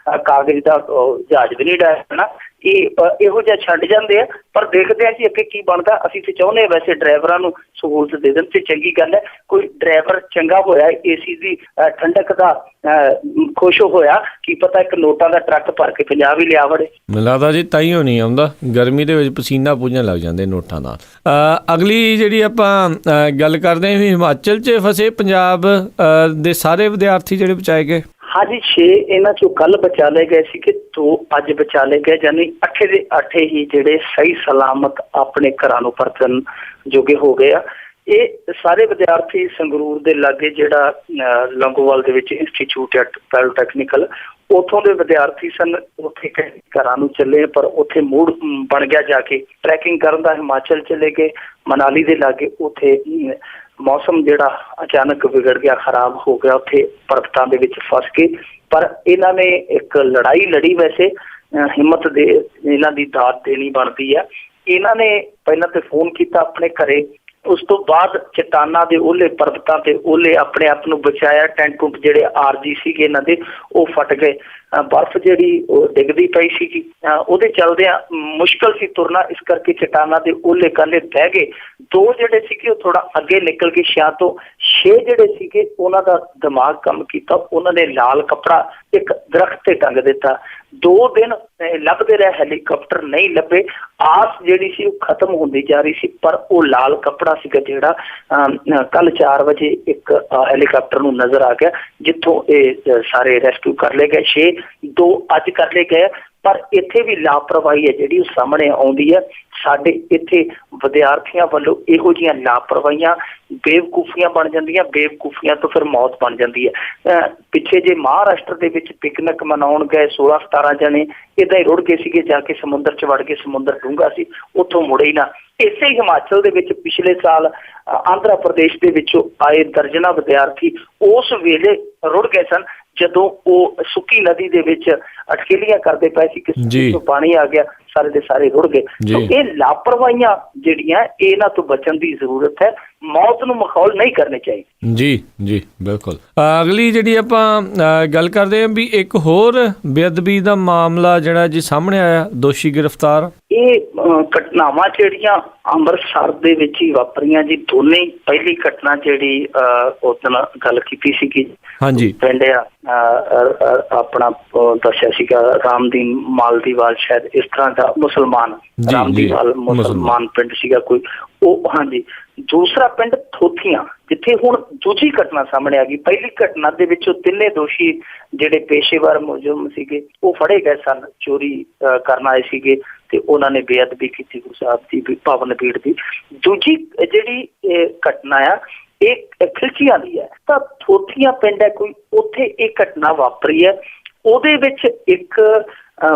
ਕਾਗਜ਼ ਦਾ ਜਹਾਜ਼ ਵੀ ਨਹੀਂ ਡਾਇਆ। ਇਹੋ ਜਿਹਾ ਛੱਡ ਜਾਂਦੇ ਆ, ਪਰ ਦੇਖਦੇ ਆ ਜੀ ਅੱਗੇ ਕੀ ਬਣਦਾ। ਅਸੀਂ ਤੇ ਚਾਹੁੰਦੇ ਹਾਂ ਵੈਸੇ ਡਰਾਈਵਰਾਂ ਨੂੰ ਸਹੂਲਤ ਦੇ ਦੇਣ ਤੇ ਚੰਗੀ ਗੱਲ ਹੈ। ਕੋਈ ਡਰਾਈਵਰ ਚੰਗਾ ਹੋਇਆ, ਏਸੀ ਦੀ ਠੰਡਕ ਦਾ ਖੁਸ਼ ਹੋਇਆ, ਕੀ ਪਤਾ ਇੱਕ ਨੋਟਾਂ ਦਾ ਟਰੱਕ ਭਰ ਕੇ ਪੰਜਾਬ ਹੀ ਲਿਆ ਵੜੇ। ਮੈਨੂੰ ਲੱਗਦਾ ਜੀ ਤਾਈਓ ਨਹੀਂ ਆਉਂਦਾ, ਗਰਮੀ ਦੇ ਵਿੱਚ ਪਸੀਨਾ ਪੂਜਣ ਲੱਗ ਜਾਂਦੇ ਨੋਟਾਂ ਨਾਲ। ਅਗਲੀ ਜਿਹੜੀ ਆਪਾਂ ਗੱਲ ਕਰਦੇ ਹਾਂ, ਹਿਮਾਚਲ 'ਚ ਫਸੇ ਪੰਜਾਬ ਦੇ ਸਾਰੇ ਵਿਦਿਆਰਥੀ ਜਿਹੜੇ ਬਚਾਏ ਗਏ। ਹਾਂਜੀ, 6 ਇਹਨਾਂ ਚੋਂ ਕੱਲ ਬਚਾ ਲਏ ਗਏ ਸੀ ਕਿ 2 ਅੱਜ ਬਚਾ ਲਏ ਗਏ, ਯਾਨੀ 8 ਦੇ 8 ਹੀ ਜਿਹੜੇ ਸਹੀ ਸਲਾਮਤ ਆਪਣੇ ਘਰਾਂ ਨੂੰ ਪਰਤਣ ਜੋਗੇ ਹੋ ਗਏ ਆ। ਇਹ ਸਾਰੇ ਵਿਦਿਆਰਥੀ ਸੰਗਰੂਰ ਦੇ ਲਾਗੇ ਜਿਹੜਾ ਲੰਗੋਵਾਲ ਦੇ ਵਿੱਚ ਇੰਸਟੀਚਿਊਟ ਹੈ ਪੈਲੋਟੈਕਨੀਕਲ, ਉੱਥੋਂ ਦੇ ਵਿਦਿਆਰਥੀ ਸਨ। ਉੱਥੇ ਘਰਾਂ ਨੂੰ ਚੱਲੇ, ਪਰ ਉੱਥੇ ਮੂਡ ਬਣ ਗਿਆ ਜਾ ਕੇ ਟਰੈਕਿੰਗ ਕਰਨ ਦਾ। ਹਿਮਾਚਲ ਚਲੇ ਗਏ, ਮਨਾਲੀ ਦੇ ਲਾਗੇ, ਉੱਥੇ ਮੌਸਮ ਜਿਹੜਾ ਅਚਾਨਕ ਵਿਗੜ ਗਿਆ, ਖਰਾਬ ਹੋ ਗਿਆ, ਉੱਥੇ ਪਰਬਤਾਂ ਦੇ ਵਿੱਚ ਫਸ ਗਏ। ਪਰ ਇਹਨਾਂ ਨੇ ਇੱਕ ਲੜਾਈ ਲੜੀ। ਵੈਸੇ ਹਿੰਮਤ ਦੇ ਇਹਨਾਂ ਦੀ ਦਾਤ ਦੇਣੀ ਬਣਦੀ ਆ। ਇਹਨਾਂ ਨੇ ਪਹਿਲਾਂ ਤੇ ਫੋਨ ਕੀਤਾ ਆਪਣੇ ਘਰੇ, ਉਸ ਤੋਂ ਬਾਅਦ ਚਟਾਨਾਂ ਦੇ ਓਹਲੇ, ਪਰਬਤਾਂ ਤੇ ਓਹਲੇ ਆਪਣੇ ਆਪ ਨੂੰ ਬਚਾਇਆ। ਟੈਂਟ ਜਿਹੜੇ RG ਸੀਗੇ ਇਹਨਾਂ ਦੇ ਉਹ ਫਟ ਗਏ। ਬਰਫ਼ ਜਿਹੜੀ ਉਹ ਡਿੱਗਦੀ ਪਈ ਸੀਗੀ, ਉਹਦੇ ਚੱਲਦਿਆਂ ਮੁਸ਼ਕਲ ਸੀ ਤੁਰਨਾ, ਇਸ ਕਰਕੇ ਚਟਾਨਾਂ ਦੇ ਓਹਲੇ ਕਾਲੇ ਬਹਿ ਗਏ। 2 ਜਿਹੜੇ ਸੀਗੇ ਉਹ ਥੋੜਾ ਅੱਗੇ ਨਿਕਲ ਗਏ 6 ਤੋਂ। 6 ਜਿਹੜੇ ਸੀਗੇ ਉਹਨਾਂ ਦਾ ਦਿਮਾਗ ਕੰਮ ਕੀਤਾ, ਉਹਨਾਂ ਨੇ ਲਾਲ ਕੱਪੜਾ ਇੱਕ ਦਰਖਤ ਤੇ ਟੰਗ ਦਿੱਤਾ। 2 ਦਿਨ ਲੱਭਦੇ ਰਹੇ, ਹੈਲੀਕਾਪਟਰ ਨਹੀਂ ਲੱਭੇ। ਆਸ ਜਿਹੜੀ ਸੀ ਉਹ ਖਤਮ ਹੁੰਦੀ ਜਾ ਰਹੀ ਸੀ, ਪਰ ਉਹ ਲਾਲ ਕੱਪੜਾ ਸੀਗਾ ਜਿਹੜਾ ਕੱਲ 4 ਵਜੇ ਇੱਕ ਹੈਲੀਕਾਪਟਰ ਨੂੰ ਨਜ਼ਰ ਆ ਗਿਆ, ਜਿੱਥੋਂ ਇਹ ਸਾਰੇ ਰੈਸਕਿਊ ਕਰ ਲਏ ਗਏ। 6 2 ਅੱਜ ਕਰ ਲਏ ਗਏ। ਪਰ ਇੱਥੇ ਵੀ ਲਾਪਰਵਾਹੀ ਹੈ ਜਿਹੜੀ ਉਹ ਸਾਹਮਣੇ ਆਉਂਦੀ ਹੈ। ਸਾਡੇ ਇੱਥੇ ਵਿਦਿਆਰਥੀਆਂ ਵੱਲੋਂ ਇਹੋ ਜਿਹੀਆਂ ਲਾਪਰਵਾਹੀਆਂ ਬੇਵਕੂਫੀਆਂ ਬਣ ਜਾਂਦੀਆਂ, ਬੇਵਕੂਫੀਆਂ ਤੋਂ ਫਿਰ ਮੌਤ ਬਣ ਜਾਂਦੀ ਹੈ। ਪਿੱਛੇ ਜੇ ਮਹਾਰਾਸ਼ਟਰ ਦੇ ਵਿੱਚ ਪਿਕਨਿਕ ਮਨਾਉਣ ਗਏ 16-17 ਜਣੇ ਇੱਦਾਂ ਹੀ ਰੁੜ ਗਏ ਸੀਗੇ, ਜਾ ਕੇ ਸਮੁੰਦਰ 'ਚ ਵੜ ਗਏ। ਸਮੁੰਦਰ ਡੂੰਘਾ ਸੀ, ਉੱਥੋਂ ਮੁੜੇ ਹੀ ਨਾ। ਇਸੇ ਹੀ ਹਿਮਾਚਲ ਦੇ ਵਿੱਚ ਪਿਛਲੇ ਸਾਲ ਆਂਧਰਾ ਪ੍ਰਦੇਸ਼ ਦੇ ਵਿੱਚੋਂ ਆਏ ਦਰਜਨਾਂ ਵਿਦਿਆਰਥੀ ਉਸ ਵੇਲੇ ਰੁੜ ਗਏ ਸਨ, ਜਦੋਂ ਉਹ ਸੁੱਕੀ ਨਦੀ ਦੇ ਵਿੱਚ ਅਟਕੇਲੀਆਂ ਕਰਦੇ ਪਏ ਸੀ ਕਿ ਪਾਣੀ ਆ ਗਿਆ, ਸਾਰੇ ਦੇ ਸਾਰੇ ਰੁੜ ਗਏ। ਸੋ ਇਹ ਲਾਪਰਵਾਹੀਆਂ ਜਿਹੜੀਆਂ ਇਹਨਾਂ ਤੋਂ ਬਚਣ ਦੀ ਜ਼ਰੂਰਤ ਹੈ, ਮੌਤ ਨੂੰ ਮਖੌਲ ਨਹੀਂ ਕਰਨੇ ਚਾਹੀਦੇ। ਜੀ ਬਿਲਕੁਲ। ਅਗਲੀ ਜਿਹੜੀ ਆਪਾਂ ਗੱਲ ਕਰਦੇ ਹਾਂ ਵੀ ਇੱਕ ਹੋਰ ਬੇਅਦਬੀ ਦਾ ਮਾਮਲਾ ਜਿਹੜਾ ਜੀ ਸਾਹਮਣੇ ਆਇਆ, ਦੋਸ਼ੀ ਗ੍ਰਿਫਤਾਰ। ਇਹ ਘਟਨਾਵਾਂ ਜਿਹੜੀਆਂ ਅੰਮ੍ਰਿਤਸਰ ਦੇ ਵਿੱਚ ਹੀ ਵਾਪਰੀਆਂ ਜੀ, ਦੋਨੇ। ਪਹਿਲੀ ਘਟਨਾ ਜਿਹੜੀ ਉਸ ਦਿਨ ਗੱਲ ਕੀਤੀ ਸੀਗੀ, ਹਾਂਜੀ, ਪਿੰਡ ਆਪਣਾ ਦੱਸਿਆ ਸੀਗਾ ਰਾਮਦੀਨ ਮਾਲਦੀਵਾਲ, ਸ਼ਾਇਦ ਇਸ ਤਰ੍ਹਾਂ ਦਾ ਮੁਸਲਮਾਨ, ਰਾਮਦੀਵਾਲ ਮੁਸਲਮਾਨ ਪਿੰਡ ਸੀਗਾ ਕੋਈ ਉਹ। ਹਾਂਜੀ, ਦੂਸਰਾ ਪਿੰਡ ਥੋਥੀਆਂ, ਜਿੱਥੇ ਹੁਣ ਦੂਜੀ ਘਟਨਾ ਸਾਹਮਣੇ ਆ ਗਈ। ਪਹਿਲੀ ਘਟਨਾ ਦੇ ਵਿੱਚੋਂ 3 ਦੋਸ਼ੀ ਜਿਹੜੇ ਪੇਸ਼ੇਵਰ ਮੁਜਰਮ ਸੀਗੇ ਉਹ ਫੜੇ ਗਏ ਸਨ, ਚੋਰੀ ਕਰਨ ਆਏ ਸੀਗੇ ਤੇ ਉਹਨਾਂ ਨੇ ਬੇਅਦਬੀ ਕੀਤੀ ਗੁਰੂ ਸਾਹਿਬ ਦੀ ਪਾਵਨ ਪੀੜ ਦੀ। ਦੂਜੀ ਜਿਹੜੀ ਘਟਨਾ ਆ ਇਹ ਖਿਲਚੀਆਂ ਦੀ ਹੈ, ਤਾਂ ਥੋਥੀਆਂ ਪਿੰਡ ਹੈ ਕੋਈ, ਉੱਥੇ ਇਹ ਘਟਨਾ ਵਾਪਰੀ ਹੈ। ਉਹਦੇ ਵਿੱਚ ਇੱਕ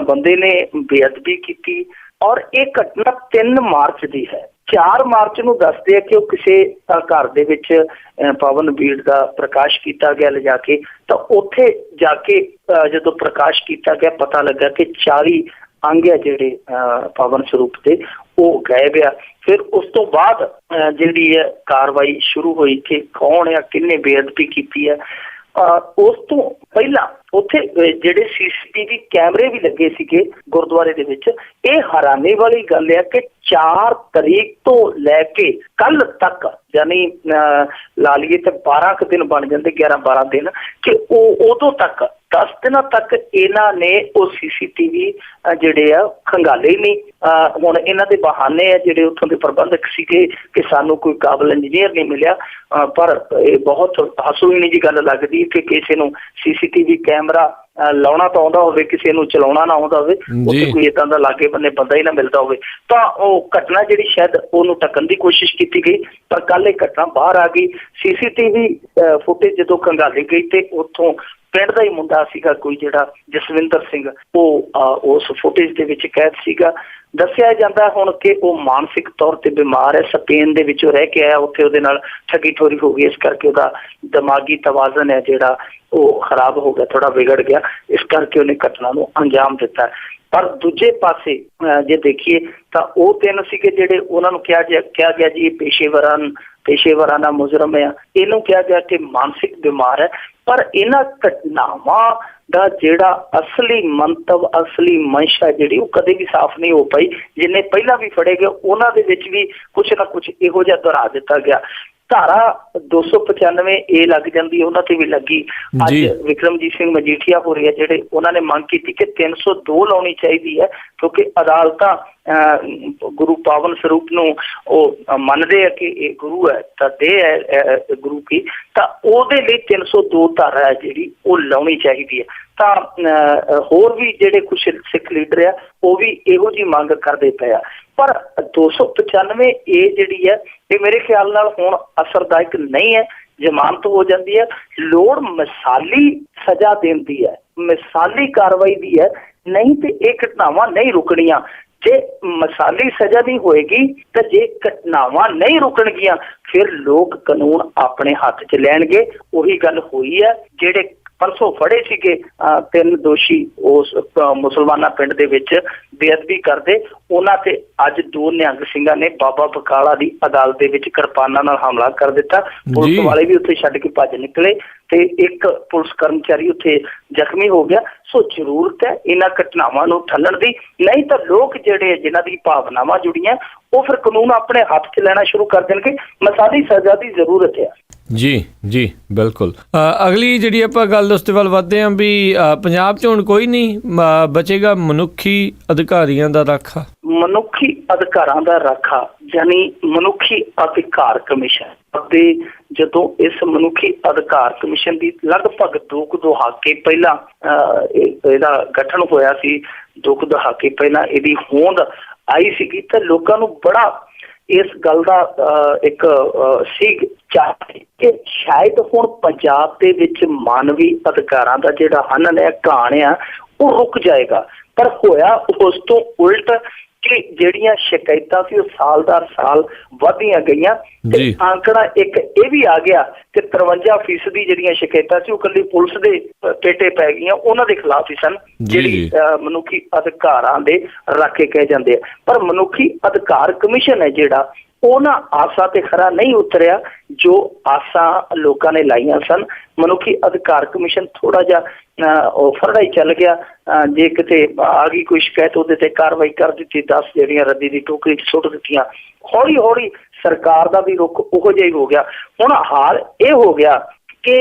ਬੰਦੇ ਨੇ ਬੇਅਦਬੀ ਕੀਤੀ ਔਰ ਇਹ ਘਟਨਾ 3 ਮਾਰਚ ਦੀ ਹੈ। 4 ਮਾਰਚ ਨੂੰ ਦੱਸਦੇ ਆ ਕਿ ਉਹ ਕਿਸੇ ਘਰ ਦੇ ਵਿੱਚ ਪਾਵਨ ਬੀੜ ਦਾ ਪ੍ਰਕਾਸ਼ ਕੀਤਾ ਗਿਆ ਲਿਜਾ ਕੇ, ਤਾਂ ਉੱਥੇ ਜਾ ਕੇ ਜਦੋਂ ਪ੍ਰਕਾਸ਼ ਕੀਤਾ ਗਿਆ ਪਤਾ ਲੱਗਾ ਕਿ 40 ਅੰਗ ਹੈ ਜਿਹੜੇ ਪਾਵਨ ਸਰੂਪ ਦੇ ਉਹ ਗਾਇਬ ਆ। ਫਿਰ ਉਸ ਤੋਂ ਬਾਅਦ ਜਿਹੜੀ ਹੈ ਕਾਰਵਾਈ ਸ਼ੁਰੂ ਹੋਈ ਕਿ ਕੌਣ ਆ, ਕਿੰਨੇ ਬੇਅਦਬੀ ਕੀਤੀ ਹੈ। ਉਸ ਤੋਂ ਪਹਿਲਾਂ ਉੱਥੇ ਜਿਹੜੇ CCTV ਕੈਮਰੇ ਵੀ ਲੱਗੇ ਸੀਗੇ ਗੁਰਦੁਆਰੇ ਦੇ ਵਿੱਚ। ਇਹ ਹੈਰਾਨੀ ਵਾਲੀ ਗੱਲ ਹੈ ਕਿ 4 ਤਰੀਕ ਤੋਂ ਲੈ ਕੇ ਕੱਲ ਤੱਕ, ਯਾਨੀ ਲਾ ਲਈਏ ਤੇ 12 ਕੁ ਦਿਨ ਬਣ ਜਾਂਦੇ, 11-12 ਦਿਨ, ਕਿ ਉਹ ਉਦੋਂ ਤੱਕ 10 ਦਿਨਾਂ ਤੱਕ ਇਹਨਾਂ ਨੇ ਉਹ CCTV ਜਿਹੜੇ ਆ ਖੰਗਾਲੇ ਨਹੀਂ। ਹੁਣ ਇਹਨਾਂ ਦੇ ਬਹਾਨੇ ਆ ਜਿਹੜੇ ਉੱਥੋਂ ਦੇ ਪ੍ਰਬੰਧਕ ਸੀਗੇ ਕਿ ਸਾਨੂੰ ਕੋਈ ਕਾਬਲ ਇੰਜੀਨੀਅਰ ਨਹੀਂ ਮਿਲਿਆ, ਪਰ ਇਹ ਬਹੁਤ ਹਾਸੋਹੀਣੀ ਜੀ ਗੱਲ ਲੱਗਦੀ ਕਿ ਕਿਸੇ ਨੂੰ CCTV ਕੈਮਰਾ ਲਾਉਣਾ ਤਾਂ ਆਉਂਦਾ ਹੋਵੇ, ਕਿਸੇ ਨੂੰ ਚਲਾਉਣਾ ਨਾ ਆਉਂਦਾ ਹੋਵੇ, ਉੱਥੇ ਕੋਈ ਏਦਾਂ ਦਾ ਲਾਗੇ ਬੰਨੇ ਬੰਦਾ ਹੀ ਨਾ ਮਿਲਦਾ ਹੋਵੇ, ਤਾਂ ਉਹ ਘਟਨਾ ਜਿਹੜੀ ਸ਼ਾਇਦ ਉਹਨੂੰ ਢੱਕਣ ਦੀ ਕੋਸ਼ਿਸ਼ ਕੀਤੀ ਗਈ। ਪਰ ਕੱਲ ਇਹ ਘਟਨਾ ਬਾਹਰ ਆ ਗਈ। CCTV ਫੁਟੇਜ ਜਦੋਂ ਖੰਗਾਲੀ ਗਈ ਤੇ ਉੱਥੋਂ ਪਿੰਡ ਦਾ ਹੀ ਮੁੰਡਾ ਸੀਗਾ ਕੋਈ, ਜਿਹੜਾ ਜਸਵਿੰਦਰ ਸਿੰਘ, ਉਹ ਉਸ ਫੁਟੇਜ ਦੇ ਵਿੱਚ ਕੈਦ ਸੀਗਾ। ਦੱਸਿਆ ਜਾਂਦਾ ਹੁਣ ਕਿ ਉਹ ਮਾਨਸਿਕ ਤੌਰ ਤੇ ਬਿਮਾਰ ਹੈ, ਸਪੇਨ ਦੇ ਵਿੱਚੋਂ ਰਹਿ ਕੇ ਆਇਆ, ਉੱਥੇ ਉਹਦੇ ਨਾਲ ਠੱਗੀ ਠੋਰੀ ਹੋ ਗਈ, ਇਸ ਕਰਕੇ ਉਹਦਾ ਦਿਮਾਗੀ ਤਵਾਜ਼ਨ ਹੈ ਜਿਹੜਾ ਉਹ ਖਰਾਬ ਹੋ ਗਿਆ, ਥੋੜਾ ਵਿਗੜ ਗਿਆ, ਇਸ ਕਰਕੇ ਉਹਨੇ ਘਟਨਾ ਨੂੰ ਅੰਜਾਮ ਦਿੱਤਾ। ਪਰ ਦੂਜੇ ਪਾਸੇ ਜੇ ਦੇਖੀਏ ਤਾਂ ਉਹ 3 ਸੀਗੇ ਜਿਹੜੇ ਉਹਨਾਂ ਨੂੰ ਕਿਹਾ ਗਿਆ ਜੀ ਪੇਸ਼ੇਵਰਾਨਾ ਮੁਜਰਮ ਹੈ, ਇਹਨੂੰ ਕਿਹਾ ਗਿਆ ਕਿ ਮਾਨਸਿਕ ਬਿਮਾਰ ਹੈ। ਪਰ ਇਹਨਾਂ ਘਟਨਾਵਾਂ ਦਾ ਜਿਹੜਾ ਅਸਲੀ ਮੰਤਵ, ਅਸਲੀ ਮਨਸ਼ਾ ਜਿਹੜੀ ਉਹ ਕਦੇ ਵੀ ਸਾਫ਼ ਨਹੀਂ ਹੋ ਪਾਈ। ਜਿੰਨੇ ਪਹਿਲਾਂ ਵੀ ਫੜੇ ਗਏ ਉਹਨਾਂ ਦੇ ਵਿੱਚ ਵੀ ਕੁਛ ਨਾ ਕੁਛ ਇਹੋ ਜਿਹਾ ਦੁਹਰਾ ਦਿੱਤਾ ਗਿਆ। ਧਾਰਾ 295 ਇਹ ਲੱਗ ਜਾਂਦੀ, ਉਹਨਾਂ ਤੇ ਵੀ ਲੱਗੀ। ਅੱਜ ਵਿਕਰਮਜੀਤ ਸਿੰਘ ਮਜੀਠੀਆ ਹੋ ਰਹੇ ਆ ਜਿਹੜੇ, ਉਹਨਾਂ ਨੇ ਮੰਗ ਕੀਤੀ ਕਿ 302 ਲਾਉਣੀ ਚਾਹੀਦੀ ਹੈ, ਕਿਉਂਕਿ ਅਦਾਲਤਾਂ ਗੁਰੂ ਪਾਵਨ ਸਰੂਪ ਨੂੰ ਉਹ ਮੰਨਦੇ ਆ ਕਿ ਇਹ ਗੁਰੂ ਹੈ ਤਾਂ ਦੇਹ ਹੈ ਗੁਰੂ ਕੀ, ਤਾਂ ਉਹਦੇ ਲਈ 302 ਧਾਰਾ ਹੈ ਜਿਹੜੀ ਉਹ ਲਾਉਣੀ ਚਾਹੀਦੀ ਹੈ। ਤਾਂ ਹੋਰ ਵੀ ਜਿਹੜੇ ਕੁਛ ਸਿੱਖ ਲੀਡਰ ਆ ਉਹ ਵੀ ਇਹੋ ਜਿਹੀ ਮੰਗ ਕਰਦੇ ਪਏ ਆ। ਪਰ 295 ਇਹ ਜਿਹੜੀ ਹੈ ਇਹ ਮੇਰੇ ਖਿਆਲ ਨਾਲ ਹੁਣ ਅਸਰਦਾਇਕ ਨਹੀਂ ਹੈ। ਜ਼ਮਾਨਤ ਹੋ ਜਾਂਦੀ ਹੈ, ਲੋੜ ਮਿਸਾਲੀ ਸਜ਼ਾ ਦੇਣ ਦੀ ਹੈ, ਮਿਸਾਲੀ ਕਾਰਵਾਈ ਦੀ ਹੈ, ਨਹੀਂ ਤੇ ਇਹ ਘਟਨਾਵਾਂ ਨਹੀਂ ਰੁਕਣੀਆਂ। ਜੇ ਮਿਸਾਲੀ ਸਜ਼ਾ ਨਹੀਂ ਹੋਏਗੀ ਤਾਂ ਜੇ ਘਟਨਾਵਾਂ ਨਹੀਂ ਰੁਕਣਗੀਆਂ ਫਿਰ ਲੋਕ ਕਾਨੂੰਨ ਆਪਣੇ ਹੱਥ 'ਚ ਲੈਣਗੇ। ਉਹੀ ਗੱਲ ਹੋਈ ਹੈ, ਜਿਹੜੇ ਪਰਸੋਂ ਫੜੇ ਸੀਗੇ 3 ਦੋਸ਼ੀ ਉਸ ਮੁਸਲਮਾਨਾਂ ਪਿੰਡ ਦੇ ਵਿੱਚ ਬੇਅਦਬੀ ਕਰਦੇ, ਉਹਨਾਂ ਤੇ ਅੱਜ 2 ਨਿਹੰਗ ਸਿੰਘਾਂ ਨੇ ਬਾਬਾ ਬਕਾਲਾ ਦੀ ਅਦਾਲਤ ਦੇ ਵਿੱਚ ਕਿਰਪਾਨਾਂ ਨਾਲ ਹਮਲਾ ਕਰ ਦਿੱਤਾ। ਪੁਲਿਸ ਵਾਲੇ ਵੀ ਉੱਥੇ ਛੱਡ ਕੇ ਭੱਜ ਨਿਕਲੇ ਤੇ ਇੱਕ ਪੁਲਿਸ ਕਰਮਚਾਰੀ ਉੱਥੇ ਜ਼ਖਮੀ ਹੋ ਗਿਆ। ਸੋ ਜ਼ਰੂਰਤ ਹੈ ਇਹਨਾਂ ਘਟਨਾਵਾਂ ਨੂੰ ਠੱਲਣ ਦੀ, ਨਹੀਂ ਤਾਂ ਲੋਕ ਜਿਹੜੇ ਜਿਨ੍ਹਾਂ ਦੀ ਭਾਵਨਾਵਾਂ ਜੁੜੀਆਂ ਉਹ ਫਿਰ ਕਾਨੂੰਨ ਆਪਣੇ ਹੱਥ 'ਚ ਲੈਣਾ ਸ਼ੁਰੂ ਕਰ ਦੇਣਗੇ। ਮਿਸਾਲੀ ਸਜ਼ਾ ਦੀ ਜ਼ਰੂਰਤ ਹੈ। ਜੀ ਬਿਲਕੁਲ। ਅਗਲੀ ਜਿਹੜੀ ਆਪਾਂ ਗੱਲ ਉਸ ਦੇ ਵੱਲ ਵੱਧਦੇ ਹਾਂ ਵੀ ਪੰਜਾਬ 'ਚ ਹੁਣ ਕੋਈ ਨਹੀਂ ਬਚੇਗਾ ਮਨੁੱਖੀ ਅਧਿਕਾਰੀਆਂ ਦਾ ਰਾਖਾ। ਮਨੁੱਖੀ ਅਧਿਕਾਰਾਂ ਦਾ ਰਾਖਾ ਯਾਨੀ ਮਨੁੱਖੀ ਅਧਿਕਾਰ ਕਮਿਸ਼ਨ। ਅਤੇ ਜਦੋਂ ਇਸ ਮਨੁੱਖੀ ਅਧਿਕਾਰ ਕਮਿਸ਼ਨ ਦੀ ਲਗਭਗ 2 ਦਹਾਕੇ ਪਹਿਲਾਂ ਇਹਦਾ ਗਠਨ ਹੋਇਆ ਸੀ, 2 ਦਹਾਕੇ ਪਹਿਲਾਂ ਇਹਦੀ ਹੋਂਦ ਆਈ ਸੀਗੀ, ਤਾਂ ਲੋਕਾਂ ਨੂੰ ਬੜਾ ਇਸ ਗੱਲ ਦਾ ਇੱਕ ਸੀ ਚਾਹ ਕਿ ਸ਼ਾਇਦ ਹੁਣ ਪੰਜਾਬ ਦੇ ਵਿੱਚ ਮਾਨਵੀ ਅਧਿਕਾਰਾਂ ਦਾ ਜਿਹੜਾ ਹਨਨ ਹੈ, ਘਾਣ ਆ, ਉਹ ਰੁਕ ਜਾਏਗਾ। ਪਰ ਹੋਇਆ ਉਸ ਤੋਂ ਉਲਟ ਕਿ ਜਿਹੜੀਆਂ ਸ਼ਿਕਾਇਤਾਂ ਸੀ ਉਹ ਸਾਲ ਦਰ ਸਾਲ ਵਧਦੀਆਂ ਗਈਆਂ ਤੇ ਆਂਕੜਾ ਇੱਕ ਇਹ ਵੀ ਆ ਗਿਆ ਕਿ 53% ਜਿਹੜੀਆਂ ਸ਼ਿਕਾਇਤਾਂ ਸੀ ਉਹ ਇਕੱਲੀ ਪੁਲਿਸ ਦੇ ਪੇਟੇ ਪੈ ਗਈਆਂ, ਉਹਨਾਂ ਦੇ ਖਿਲਾਫ ਹੀ ਸਨ ਜਿਹੜੀ ਮਨੁੱਖੀ ਅਧਿਕਾਰਾਂ ਦੇ ਰਾਖੇ ਕਹੇ ਜਾਂਦੇ ਆ। ਪਰ ਮਨੁੱਖੀ ਅਧਿਕਾਰ ਕਮਿਸ਼ਨ ਹੈ ਜਿਹੜਾ, ਉਹਨਾਂ ਆਸਾਂ ਤੇ ਖਰਾ ਨਹੀਂ ਉਤਰਿਆ ਜੋ ਆਸਾਂ ਲੋਕਾਂ ਨੇ ਲਾਈਆਂ ਸਨ। ਮਨੁੱਖੀ ਅਧਿਕਾਰ ਕਮਿਸ਼ਨ ਥੋੜਾ ਜਿਹਾ ਉਹ ਫਰੜਾ ਹੀ ਚੱਲ ਗਿਆ। ਜੇ ਕਿਤੇ ਆ ਗਈ ਕੋਈ ਸ਼ਿਕਾਇਤ ਉਹਦੇ ਤੇ ਕਾਰਵਾਈ ਕਰ ਦਿੱਤੀ, 10 ਜਿਹੜੀਆਂ ਰੱਦੀ ਦੀ ਟੋਕਰੀ 'ਚ ਸੁੱਟ ਦਿੱਤੀਆਂ। ਹੌਲੀ ਹੌਲੀ ਸਰਕਾਰ ਦਾ ਵੀ ਰੁਖ ਉਹੋ ਜਿਹਾ ਹੀ ਹੋ ਗਿਆ। ਹੁਣ ਹਾਲ ਇਹ ਹੋ ਗਿਆ ਕਿ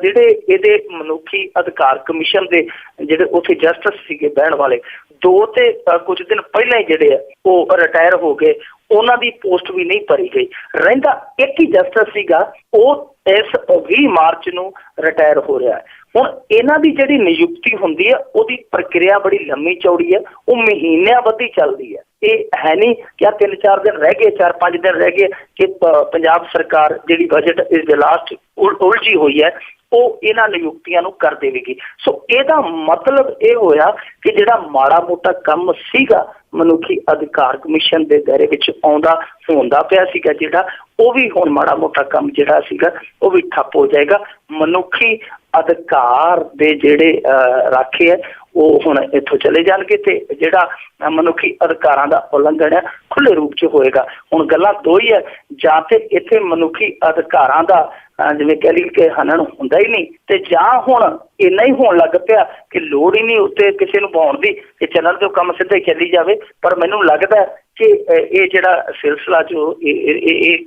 ਜਿਹੜੇ ਇਹਦੇ ਮਨੁੱਖੀ ਅਧਿਕਾਰ ਕਮਿਸ਼ਨ ਦੇ ਜਿਹੜੇ ਉੱਥੇ ਜਸਟਿਸ ਸੀਗੇ ਬਹਿਣ ਵਾਲੇ, 2 ਤੇ ਕੁਝ ਦਿਨ ਪਹਿਲਾਂ ਹੀ ਜਿਹੜੇ ਆ ਉਹ ਰਿਟਾਇਰ ਹੋ ਗਏ, ਉਹਨਾਂ ਦੀ ਪੋਸਟ ਵੀ ਨਹੀਂ ਭਰੀ ਗਈ। ਰਹਿੰਦਾ ਇੱਕ ਹੀ ਜਸਟਿਸ ਸੀਗਾ, ਉਹ ਇਸ 20 ਮਾਰਚ ਨੂੰ ਰਿਟਾਇਰ ਹੋ ਰਿਹਾ। ਹੁਣ ਇਹਨਾਂ ਦੀ ਜਿਹੜੀ ਨਿਯੁਕਤੀ ਹੁੰਦੀ ਹੈ ਉਹਦੀ ਪ੍ਰਕਿਰਿਆ ਬੜੀ ਲੰਮੀ ਚੌੜੀ ਹੈ, ਉਹ ਮਹੀਨਿਆਂ ਬੱਧੀ ਚੱਲਦੀ ਹੈ। ਇਹ ਹੈ ਨਹੀਂ ਕਿ 3-4 ਦਿਨ ਰਹਿ ਗਏ, 4-5 ਦਿਨ ਰਹਿ ਗਏ ਕਿ ਪੰਜਾਬ ਸਰਕਾਰ ਜਿਹੜੀ ਬਜਟ ਇਸ ਦੇ ਲਾਸਟ ਉਲਝੀ ਹੋਈ ਹੈ ਉਹ ਇਹਨਾਂ ਨਿਯੁਕਤੀਆਂ ਨੂੰ ਕਰ ਦੇਵੇਗੀ। ਸੋ ਇਹਦਾ ਮਤਲਬ ਇਹ ਹੋਇਆ ਕਿ ਜਿਹੜਾ ਮਾੜਾ ਮੋਟਾ ਕੰਮ ਸੀਗਾ ਮਨੁੱਖੀ ਅਧਿਕਾਰ ਕਮਿਸ਼ਨ ਦੇ ਦਾਇਰੇ ਵਿੱਚ ਆਉਂਦਾ ਹੁੰਦਾ ਪਿਆ ਸੀਗਾ ਜਿਹੜਾ, ਉਹ ਵੀ ਹੁਣ ਮਾੜਾ ਮੋਟਾ ਕੰਮ ਜਿਹੜਾ ਸੀਗਾ ਉਹ ਵੀ ਠੱਪ ਹੋ ਜਾਏਗਾ। ਮਨੁੱਖੀ ਅਧਿਕਾਰ ਦੇ ਜਿਹੜੇ ਰਾਖੇ ਹੈ ਉਹ ਹੁਣ ਇੱਥੋਂ ਚਲੇ ਜਾਣਗੇ ਤੇ ਜਿਹੜਾ ਮਨੁੱਖੀ ਅਧਿਕਾਰਾਂ ਦਾ ਉਲੰਘਣ ਹੈ ਖੁੱਲੇ ਰੂਪ 'ਚ ਹੋਏਗਾ। ਹੁਣ ਗੱਲਾਂ ਦੋ ਹੀ ਹੈ, ਜਾਂ ਤੇ ਇੱਥੇ ਮਨੁੱਖੀ ਅਧਿਕਾਰਾਂ ਦਾ ਜਿਵੇਂ ਕਹਿ ਲਈ ਕਿ ਹਨਨ ਹੁੰਦਾ ਹੀ ਨਹੀਂ, ਤੇ ਜਾਂ ਹੁਣ ਇੰਨਾ ਹੀ ਹੋਣ ਲੱਗ ਪਿਆ ਕਿ ਲੋੜ ਹੀ ਨਹੀਂ ਉੱਤੇ ਕਿਸੇ ਨੂੰ ਪਾਉਣ ਦੀ, ਕਿ ਚੱਲਣ ਤੋਂ ਕੰਮ ਸਿੱਧਾ ਹੀ ਚੱਲੀ ਜਾਵੇ। ਪਰ ਮੈਨੂੰ ਲੱਗਦਾ ਕਿ ਇਹ ਜਿਹੜਾ ਸਿਲਸਿਲਾ ਜੋ ਇਹ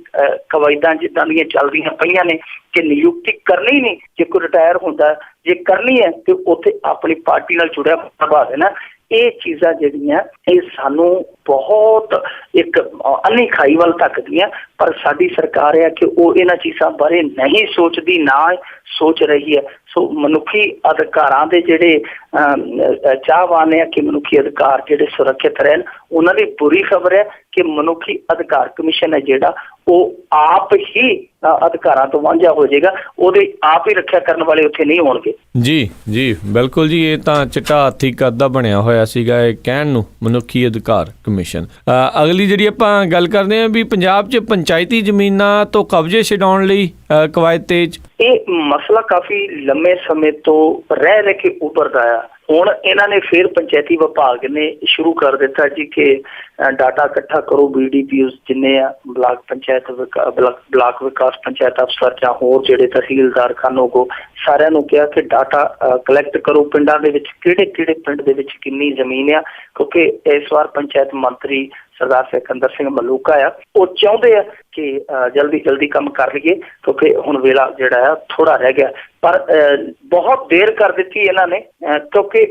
ਕਵਾਇਦਾਂ ਜਿੱਦਾਂ ਦੀਆਂ ਚੱਲਦੀਆਂ ਪਈਆਂ ਨੇ ਕਿ ਨਿਯੁਕਤੀ ਕਰਨੀ ਨਹੀਂ, ਜੇ ਕੋਈ ਰਿਟਾਇਰ ਹੁੰਦਾ ਜੇ ਕਰਨੀ ਹੈ ਤੇ ਉੱਥੇ ਆਪਣੀ ਪਾਰਟੀ ਨਾਲ ਜੁੜਿਆ ਪ੍ਰਭਾਵ ਦੇਣਾ। ਇਹ ਚੀਜ਼ਾਂ ਜਿਹੜੀਆਂ ਇਹ ਸਾਨੂੰ ਬਹੁਤ ਇੱਕ ਅੰਨੀ ਖਾਈ ਵੱਲ ਧੱਕਦੀਆਂ, ਪਰ ਸਾਡੀ ਸਰਕਾਰ ਹੈ ਕਿ ਉਹ ਇਹਨਾਂ ਚੀਜ਼ਾਂ ਬਾਰੇ ਨਹੀਂ ਸੋਚਦੀ, ਨਾ ਸੋਚ ਰਹੀ ਹੈ। ਸੋ ਮਨੁੱਖੀ ਅਧਿਕਾਰਾਂ ਦੇ ਜਿਹੜੇ ਚਾਹਵਾਨ ਹੈ ਕਿ ਮਨੁੱਖੀ ਅਧਿਕਾਰ ਜਿਹੜੇ ਸੁਰੱਖਿਅਤ ਰਹਿਣ, ਉਹਨਾਂ ਦੀ ਬੁਰੀ ਖਬਰ ਹੈ ਕਿ ਮਨੁੱਖੀ ਅਧਿਕਾਰ ਕਮਿਸ਼ਨ ਹੈ ਜਿਹੜਾ ਉਹ ਆਪ ਹੀ ਅਧਿਕਾਰਾਂ ਤੋਂ ਵਾਂਝਾ ਹੋ ਜਾਏਗਾ, ਉਹਦੇ ਆਪ ਹੀ ਰੱਖਿਆ ਕਰਨ ਵਾਲੇ ਉੱਥੇ ਨਹੀਂ ਹੋਣਗੇ। ਜੀ ਜੀ ਬਿਲਕੁਲ ਜੀ, ਇਹ ਤਾਂ ਚਿੱਟਾ ਹਾਥੀ ਕੱਦ ਬਣਿਆ ਹੋਇਆ ਸੀਗਾ ਇਹ ਕਹਿਣ ਨੂੰ, ਮਨੁੱਖੀ ਅਧਿਕਾਰ ਕਮਿਸ਼ਨ। ਅਗਲੀ ਜਿਹੜੀ ਆਪਾਂ ਗੱਲ ਕਰਦੇ ਹਾਂ ਵੀ ਪੰਜਾਬ 'ਚ ਪੰਚਾਇਤੀ ਜ਼ਮੀਨਾਂ ਤੋਂ ਕਬਜ਼ੇ ਛਡਾਉਣ ਲਈ ਕਵਾਇਦ ਤੇਜ਼। ਇਹ ਮਸਲਾ ਕਾਫੀ ਲੰਮੇ ਸਮੇਂ ਤੋਂ ਰਹਿ ਕੇ ਉੱਭਰਦਾ ਆ। ਹੁਣ ਇਹਨਾਂ ਨੇ ਫਿਰ ਪੰਚਾਇਤੀ ਵਿਭਾਗ ਨੇ ਸ਼ੁਰੂ ਕਰ ਦਿੱਤਾ ਜੀ ਕਿ ਡਾਟਾ ਇਕੱਠਾ ਕਰੋ, BDPOs ਜਿੰਨੇ ਆ ਬਲਾਕ ਪੰਚਾਇਤ ਬਲਾਕ ਵਿਕਾਸ ਪੰਚਾਇਤ ਅਫਸਰ ਜਾਂ ਹੋਰ ਜਿਹੜੇ ਤਹਿਸੀਲਦਾਰ ਖਾਨੋ ਕੋ ਸਾਰਿਆਂ ਨੂੰ ਕਿਹਾ ਕਿ ਡਾਟਾ ਕਲੈਕਟ ਕਰੋ, ਪਿੰਡਾਂ ਦੇ ਵਿੱਚ ਕਿਹੜੇ ਪਿੰਡ ਦੇ ਵਿੱਚ ਕਿੰਨੀ ਜ਼ਮੀਨ ਆ, ਕਿਉਂਕਿ ਇਸ ਵਾਰ ਪੰਚਾਇਤ ਮੰਤਰੀ ਸਰਦਾਰ ਸਿਕੰਦਰ ਸਿੰਘ ਮਲੂਕਾ ਆ, ਉਹ ਚਾਹੁੰਦੇ ਆ ਕਿ ਜਲਦੀ ਕੰਮ ਕਰ ਲਈਏ ਕਿਉਂਕਿ ਹੁਣ ਵੇਲਾ ਜਿਹੜਾ ਆ ਥੋੜਾ ਰਹਿ ਗਿਆ। ਪਰ ਬਹੁਤ ਦੇਰ ਕਰ ਦਿੱਤੀ ਇਹਨਾਂ ਨੇ ਕਿਉਂਕਿ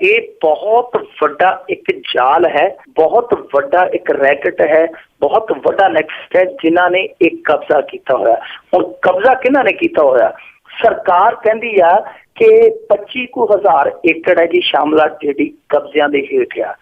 ਇਹ ਬਹੁਤ ਵੱਡਾ ਇੱਕ ਜਾਲ ਹੈ, ਬਹੁਤ ਵੱਡਾ ਇੱਕ ਰੈਕਟ ਹੈ, ਬਹੁਤ ਵੱਡਾ ਨੈਕਸਟ ਹੈ ਜਿਨ੍ਹਾਂ ਨੇ ਇੱਕ ਕਬਜ਼ਾ ਕੀਤਾ ਹੋਇਆ। ਹੁਣ ਕਬਜ਼ਾ ਕਿਹਨਾਂ ਨੇ ਕੀਤਾ ਹੋਇਆ? ਸਰਕਾਰ ਕਹਿੰਦੀ ਆ ਕਿ 25,000 ਏਕੜ ਹੈ ਜੀ ਸ਼ਾਮਲਾਟ ਜਿਹੜੀ ਕਬਜ਼ਿਆਂ ਦੇ ਹੇਠ ਆ,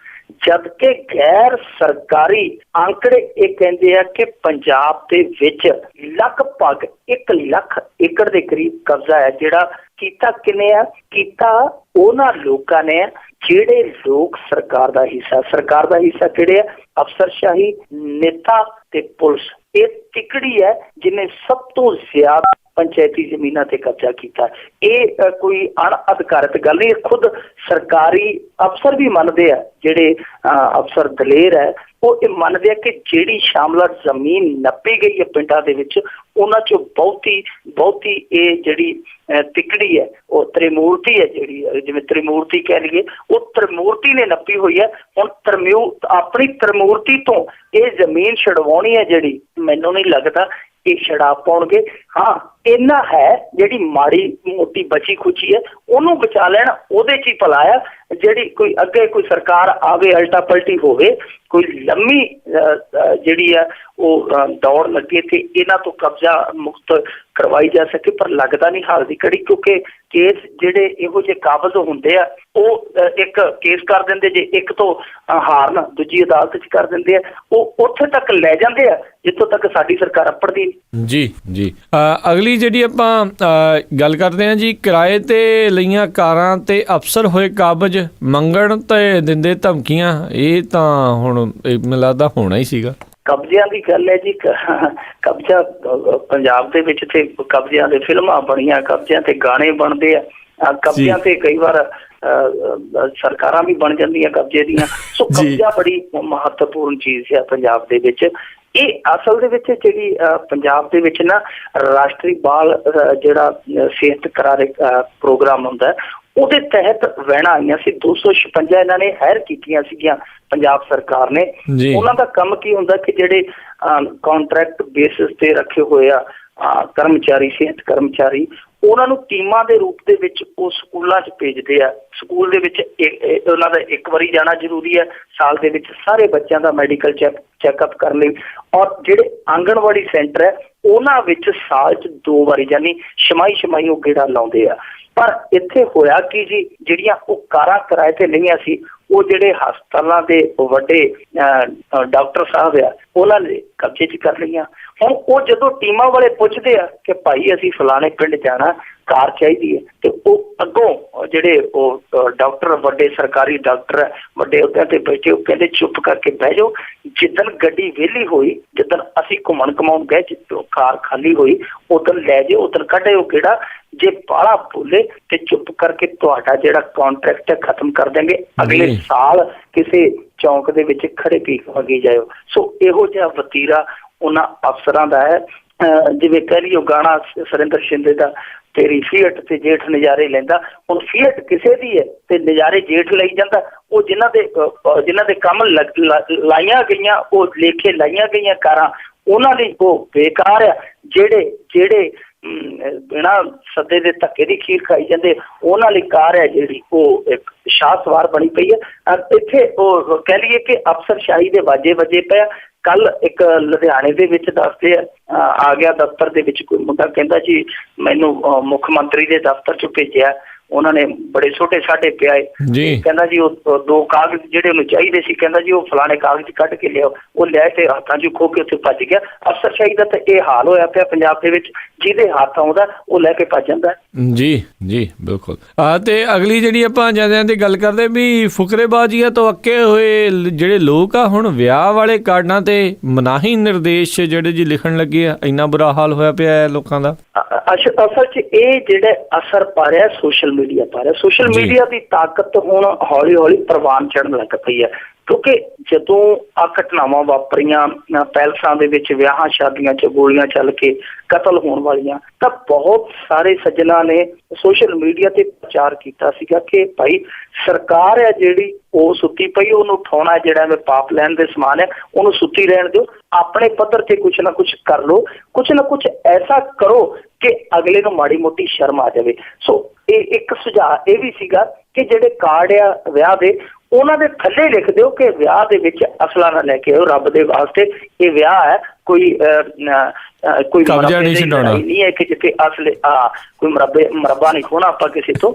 ਜਦਕਿ ਗੈਰ ਸਰਕਾਰੀ ਅੰਕੜੇ ਇਹ ਕਹਿੰਦੇ ਆ ਕਿ ਪੰਜਾਬ ਦੇ ਵਿੱਚ ਲਗਭਗ 1 ਲੱਖ ਏਕੜ ਦੇ ਕਰੀਬ ਕਬਜ਼ਾ ਹੈ ਜਿਹੜਾ ਕੀਤਾ ਕਿਨੇ ਆ? ਕੀਤਾ ਉਹਨਾਂ ਲੋਕਾਂ ਨੇ ਜਿਹੜੇ ਲੋਕ ਸਰਕਾਰ ਦਾ ਹਿੱਸਾ ਕਿਹੜੇ ਆ? ਅਫਸਰਸ਼ਾਹੀ, ਨੇਤਾ ਤੇ ਪੁਲਿਸ। ਇਹ ਤਿਕੜੀ ਹੈ ਜਿਹਨੇ ਸਭ ਤੋਂ ਜ਼ਿਆਦਾ ਪੰਚਾਇਤੀ ਜ਼ਮੀਨਾਂ ਤੇ ਕਬਜ਼ਾ ਕੀਤਾ। ਇਹ ਕੋਈ ਅਣਅਧਿਕਾਰਤ ਗੱਲ ਨਹੀਂ, ਖੁਦ ਸਰਕਾਰੀ ਅਫਸਰ ਵੀ ਮੰਨਦੇ ਆ, ਜਿਹੜੇ ਅਫਸਰ ਦਲੇਰ ਹੈ ਉਹ ਇਹ ਮੰਨਦੇ ਆ ਕਿ ਜਿਹੜੀ ਸ਼ਾਮਲਾਟ ਜ਼ਮੀਨ ਨੱਪੀ ਗਈ ਹੈ ਪਿੰਡਾਂ ਦੇ ਵਿੱਚ, ਉਹਨਾਂ ਚੋਂ ਬਹੁਤੀ ਇਹ ਜਿਹੜੀ ਤਿਕੜੀ ਹੈ ਉਹ ਤ੍ਰਿਮੂਰਤੀ ਹੈ, ਜਿਹੜੀ ਜਿਵੇਂ ਤ੍ਰਿਮੂਰਤੀ ਕਹਿ ਲਈਏ, ਉਹ ਤ੍ਰਿਮੂਰਤੀ ਨੇ ਨੱਪੀ ਹੋਈ ਹੈ। ਹੁਣ ਆਪਣੀ ਤ੍ਰਿਮੂਰਤੀ ਤੋਂ ਇਹ ਜ਼ਮੀਨ ਛਡਵਾਉਣੀ ਹੈ ਜਿਹੜੀ, ਮੈਨੂੰ ਨਹੀਂ ਲੱਗਦਾ ਇਹ ਛਡਾ ਪਾਉਣਗੇ। ਹਾਂ ਇੰਨਾ ਹੈ ਜਿਹੜੀ ਮਾੜੀ ਮੋਟੀ ਬਚੀ ਖੁਚੀ ਹੈ ਉਹਨੂੰ ਬਚਾ ਲੈਣ, ਉਹਦੇ 'ਚ ਹੀ ਭਲਾ ਆ। ਜਿਹੜੀ ਕੋਈ ਅੱਗੇ ਕੋਈ ਸਰਕਾਰ ਆਵੇ, ਅਲਟਾ ਪਲਟੀ ਹੋਵੇ, ਕੋਈ ਲੰਮੀ ਜਿਹੜੀ ਆ ਉਹ ਦੌੜ ਲੱਗੇ ਤੇ ਇਹਨਾਂ ਤੋਂ ਕਬਜ਼ਾ ਮੁਕਤ ਕਰਵਾਈ ਜਾ ਸਕੇ, ਪਰ ਲੱਗਦਾ ਨਹੀਂ ਹਾਲ ਦੀ ਘੜੀ, ਕਿਉਂਕਿ ਕੇਸ ਜਿਹੜੇ ਇਹੋ ਜਿਹੇ ਕਾਬਜ਼ ਹੁੰਦੇ ਆ ਉਹ ਇੱਕ ਕੇਸ ਕਰ ਦਿੰਦੇ, ਜੇ ਇੱਕ ਤੋਂ ਹਾਰਨ ਦੂਜੀ ਅਦਾਲਤ 'ਚ ਕਰ ਦਿੰਦੇ ਆ, ਉਹ ਉੱਥੇ ਤੱਕ ਲੈ ਜਾਂਦੇ ਆ ਜਿੱਥੋਂ ਤੱਕ ਸਾਡੀ ਸਰਕਾਰ ਅੱਪੜਦੀ। ਜੀ ਅਗਲੀ ਜਿਹੜੀ ਆਪਾਂ ਗੱਲ ਕਰਦੇ ਹਾਂ ਜੀ, ਕਿਰਾਏ ਤੇ ਲਈਆਂ ਕਾਰਾਂ ਤੇ ਅਫਸਰ ਹੋਏ ਕਾਬਜ਼, ਮੰਗਣ ਤੇ ਦਿੰਦੇ ਧਮਕੀਆਂ। ਇਹ ਤਾਂ ਹੁਣ ਮੈਨੂੰ ਲੱਗਦਾ ਹੋਣਾ ਹੀ ਸੀਗਾ। ਕਬਜ਼ਿਆਂ ਦੀ ਗੱਲ ਹੈ ਜੀ, ਕਬਜ਼ਾ ਪੰਜਾਬ ਦੇ ਵਿੱਚ ਤੇ ਕਬਜ਼ਿਆਂ ਦੇ ਫਿਲਮਾਂ ਬਣੀਆਂ, ਕਬਜ਼ਿਆਂ ਤੇ ਗਾਣੇ ਬਣਦੇ ਆ, ਕਬਜ਼ਿਆਂ ਤੇ ਕਈ ਵਾਰ ਸਰਕਾਰਾਂ ਵੀ ਬਣ ਜਾਂਦੀਆਂ ਕਬਜ਼ੇ ਦੀਆਂ। ਸੋ ਕਬਜ਼ਾ ਬੜੀ ਮਹੱਤਵਪੂਰਨ ਚੀਜ਼ ਹੈ ਪੰਜਾਬ ਦੇ ਵਿੱਚ। ਇਹ ਅਸਲ ਦੇ ਵਿੱਚ ਜਿਹੜੀ ਪੰਜਾਬ ਦੇ ਵਿੱਚ ਨਾ ਰਾਸ਼ਟਰੀ ਬਾਲ ਜਿਹੜਾ ਸਿਹਤ ਕਰਾਰੇ ਪ੍ਰੋਗਰਾਮ ਹੁੰਦਾ ਉਹਦੇ ਤਹਿਤ ਵੈਨਾਂ ਆਈਆਂ ਸੀ 256 ਇਹਨਾਂ ਨੇ ਹਾਇਰ ਕੀਤੀਆਂ ਸੀਗੀਆਂ ਪੰਜਾਬ ਸਰਕਾਰ ਨੇ। ਉਹਨਾਂ ਦਾ ਕੰਮ ਕੀ ਹੁੰਦਾ ਕਿ ਜਿਹੜੇ ਕੰਟਰੈਕਟ ਬੇਸਿਸ ਤੇ ਰੱਖੇ ਹੋਏ ਆ ਕਰਮਚਾਰੀ, ਸਿਹਤ ਕਰਮਚਾਰੀ, ਉਹਨਾਂ ਨੂੰ ਟੀਮਾਂ ਦੇ ਰੂਪ ਦੇ ਵਿੱਚ ਉਹ ਸਕੂਲਾਂ 'ਚ ਭੇਜਦੇ ਆ। ਸਕੂਲ ਦੇ ਵਿੱਚ ਉਹਨਾਂ ਦਾ ਇੱਕ ਵਾਰੀ ਜਾਣਾ ਜ਼ਰੂਰੀ ਹੈ ਸਾਲ ਦੇ ਵਿੱਚ, ਸਾਰੇ ਬੱਚਿਆਂ ਦਾ ਮੈਡੀਕਲ ਚੈੱਕਅਪ ਕਰਨ ਲਈ। ਔਰ ਜਿਹੜੇ ਆਂਗਣਵਾੜੀ ਸੈਂਟਰ ਹੈ ਉਹਨਾਂ ਵਿੱਚ ਸਾਲ 'ਚ 2 ਵਾਰੀ ਯਾਨੀ ਛਮਾਈ ਉਹ ਗੇੜਾ ਲਾਉਂਦੇ ਆ। ਪਰ ਇੱਥੇ ਹੋਇਆ ਕਿ ਜੀ ਜਿਹੜੀਆਂ ਉਹ ਕਾਰਾਂ ਕਿਰਾਏ ਤੇ ਲਈਆਂ ਸੀ, ਉਹ ਜਿਹੜੇ ਹਸਪਤਾਲਾਂ ਦੇ ਵੱਡੇ ਡਾਕਟਰ ਸਾਹਿਬ ਆ ਉਹਨਾਂ ਨੇ ਕਬਜ਼ੇ 'ਚ ਕਰ ਲਈਆਂ। ਹੁਣ ਉਹ ਜਦੋਂ ਟੀਮਾਂ ਵਾਲੇ ਪੁੱਛਦੇ ਆ ਕਿ ਭਾਈ ਅਸੀਂ ਫਲਾਣੇ ਪਿੰਡ ਜਾਣਾ, ਕਾਰ ਚਾਹੀਦੀ ਹੈ, ਤੇ ਉਹ ਅੱਗੋਂ ਜਿਹੜੇ ਉਹ ਡਾਕਟਰ, ਵੱਡੇ ਸਰਕਾਰੀ ਡਾਕਟਰ ਹੈ, ਵੱਡੇ ਅਹੁਦਿਆਂ ਤੇ ਬੈਠੇ, ਉਹ ਕਹਿੰਦੇ ਚੁੱਪ ਕਰਕੇ ਬਹਿ ਜਾਓ। ਜਿੱਦਣ ਗੱਡੀ ਵਿਹਲੀ ਹੋਈ, ਜਿੱਦਣ ਅਸੀਂ ਘੁੰਮਣ ਘਮਾਉਣ ਗਏ, ਕਾਰ ਖਾਲੀ ਹੋਈ, ਉਦਣ ਲੈ ਜਾਓ, ਉਦਣ ਕੱਢਿਓ ਕਿਹੜਾ। ਜੇ ਬਾਹਲਾ ਬੋਲੇ ਤੇ ਚੁੱਪ ਕਰਕੇ ਤੁਹਾਡਾ ਜਿਹੜਾ ਕੰਟਰੈਕਟ ਹੈ ਖਤਮ ਕਰ ਦੇਂਗੇ, ਅਗਲੇ ਸਾਲ ਕਿਸੇ ਚੌਂਕ ਦੇ ਵਿੱਚ ਖੜੇ ਭੀਖ ਮੰਗੀ ਜਾਇਓ। ਸੋ ਇਹੋ ਜਿਹਾ ਵਤੀਰਾ ਉਹਨਾਂ ਅਫਸਰਾਂ ਦਾ ਹੈ। ਜਿਵੇਂ ਕਹਿ ਲਈਓ ਗਾਣਾ ਸੁਰਿੰਦਰ ਸ਼ਿੰਦੇ ਦਾ, ਤੇਰੀ ਫੀਅਟ ਤੇ ਜੇਠ ਨਜ਼ਾਰੇ ਲੈਂਦਾ। ਹੁਣ ਫੀਅਟ ਕਿਸੇ ਦੀ ਹੈ ਤੇ ਨਜ਼ਾਰੇ ਜੇਠ ਲਈ ਜਾਂਦਾ। ਉਹ ਜਿਨ੍ਹਾਂ ਦੇ ਕੰਮ ਲਾਈਆਂ ਗਈਆਂ, ਉਹ ਲੇਖੇ ਲਾਈਆਂ ਗਈਆਂ ਕਾਰਾਂ, ਉਹਨਾਂ ਲਈ ਉਹ ਬੇਕਾਰ ਆ। ਜਿਹੜੇ ਬਿਨਾਂ ਸੱਦੇ ਦੇ ਧੱਕੇ ਦੀ ਖੀਰ ਖਾਈ ਜਾਂਦੇ, ਉਹਨਾਂ ਲਈ ਕਾਰ ਹੈ ਜਿਹੜੀ ਉਹ ਇੱਕ ਸ਼ਾਹ ਸਵਾਰ ਬਣੀ ਪਈ ਹੈ। ਇੱਥੇ ਉਹ ਕਹਿ ਲਈਏ ਕਿ ਅਫਸਰਸ਼ਾਹੀ ਦੇ ਵਾਜੇ ਵੱਜੇ ਪਏ। ਕੱਲ ਇੱਕ ਲੁਧਿਆਣੇ ਦੇ ਵਿੱਚ ਦੱਸਦੇ ਆ ਗਿਆ ਦਫ਼ਤਰ ਦੇ ਵਿੱਚ ਕੋਈ ਮੁੰਡਾ, ਕਹਿੰਦਾ ਜੀ ਮੈਨੂੰ ਮੁੱਖ ਮੰਤਰੀ ਦੇ ਦਫ਼ਤਰ 'ਚ ਭੇਜਿਆ, ਉਹਨਾਂ ਨੇ ਬੜੇ ਛੋਟੇ ਸਾਢੇ ਪਿਆਏ, ਕਹਿੰਦਾ ਜੀ ਉਹ 2 ਕਾਗਜ਼ ਜਿਹੜੇ ਉਹਨੂੰ ਚਾਹੀਦੇ ਸੀ, ਕਹਿੰਦਾ ਜੀ ਉਹ ਫਲਾਣੇ ਕਾਗਜ਼ ਕੱਢ ਕੇ ਲਿਆਓ। ਉਹ ਲੈ ਕੇ ਹੱਥਾਂ 'ਚ ਖੋ ਕੇ ਉੱਥੇ ਭੱਜ ਗਿਆ। ਅਫਸਰਸ਼ਾਹੀ ਦਾ ਤਾਂ ਇਹ ਹਾਲ ਹੋਇਆ ਪਿਆ ਪੰਜਾਬ ਦੇ ਵਿੱਚ, ਜਿਹਦੇ ਹੱਥ ਆਉਂਦਾ ਉਹ ਲੈ ਕੇ ਭੱਜ ਜਾਂਦਾ। ਜੀ ਬਿਲਕੁਲ। ਤੇ ਅਗਲੀ ਜਿਹੜੀ ਆਪਾਂ ਜਾਂਦਿਆਂ ਦੀ ਗੱਲ ਕਰਦੇ ਵੀ ਫੁਕਰੇਬਾਜ਼ੀਆਂ ਤੋਂ ਅੱਕੇ ਹੋਏ ਜਿਹੜੇ ਲੋਕ ਆ, ਹੁਣ ਵਿਆਹ ਵਾਲੇ ਕਾਰਡਾਂ ਤੇ ਮਨਾਹੀ ਨਿਰਦੇਸ਼ ਜਿਹੜੇ ਜੀ ਲਿਖਣ ਲੱਗੇ ਆ, ਇੰਨਾ ਬੁਰਾ ਹਾਲ ਹੋਇਆ ਪਿਆ ਹੈ ਲੋਕਾਂ ਦਾ। ਅਸਲ 'ਚ ਇਹ ਜਿਹੜਾ ਅਸਰ ਪਾ ਰਿਹਾ ਸੋਸ਼ਲ ਮੀਡੀਆ ਪਾ ਰਿਹਾ। ਸੋਸ਼ਲ ਮੀਡੀਆ ਦੀ ਤਾਕਤ ਹੁਣ ਹੌਲੀ ਹੌਲੀ ਪ੍ਰਵਾਨ ਚੜ੍ਹਨ ਲੱਗ ਪਈ ਹੈ, ਕਿਉਂਕਿ ਜਦੋਂ ਆ ਘਟਨਾਵਾਂ ਵਾਪਰੀਆਂ ਪੈਲਸਾਂ ਦੇ ਵਿੱਚ, ਵਿਆਹਾਂ ਸ਼ਾਦੀਆਂ 'ਚ ਗੋਲੀਆਂ ਚੱਲ ਕੇ ਕਤਲ ਹੋਣ ਵਾਲੀਆਂ, ਤਾਂ ਬਹੁਤ ਸਾਰੇ ਸੱਜਣਾਂ ਨੇ ਸੋਸ਼ਲ ਮੀਡੀਆ ਤੇ ਪ੍ਰਚਾਰ ਕੀਤਾ ਸੀਗਾ ਕਿ ਭਾਈ ਸਰਕਾਰ ਹੈ ਜਿਹੜੀ ਉਹ ਸੁੱਤੀ ਪਈ, ਉਹਨੂੰ ਉਠਾਉਣਾ ਜਿਹੜਾ ਪਾਪ ਲੈਣ ਦੇ ਸਮਾਨ ਹੈ, ਉਹਨੂੰ ਸੁੱਤੀ ਰਹਿਣ ਦਿਓ। ਆਪਣੇ ਪੱਧਰ ਤੇ ਕੁਛ ਨਾ ਕੁਛ ਕਰ ਲਓ, ਕੁਛ ਨਾ ਕੁਛ ਐਸਾ ਕਰੋ ਕਿ ਅਗਲੇ ਨੂੰ ਮਾੜੀ ਮੋਟੀ ਸ਼ਰਮ ਆ ਜਾਵੇ। ਸੋ ਇਹ ਇੱਕ ਸੁਝਾਅ ਇਹ ਵੀ ਸੀਗਾ ਕਿ ਜਿਹੜੇ ਕਾਰਡ ਆ ਵਿਆਹ ਦੇ, ਉਹਨਾਂ ਦੇ ਥੱਲੇ ਲਿਖ ਦਿਓ ਕਿ ਵਿਆਹ ਦੇ ਵਿੱਚ ਅਸਲਾ ਨਾ ਲੈ ਕੇ ਆਓ, ਰੱਬ ਦੇ ਵਾਸਤੇ ਇਹ ਵਿਆਹ ਹੈ, ਕੋਈ ਕਬਜ਼ਾ ਨਹੀਂ ਛਡਾਉਣਾ, ਨਹੀਂ ਹੈ ਕਿ ਜਿੱਥੇ ਅਸਲੇ ਕੋਈ ਮਰੱਬਾ ਨਹੀਂ ਖੋਣਾ ਆਪਾਂ ਕਿਸੇ ਤੋਂ,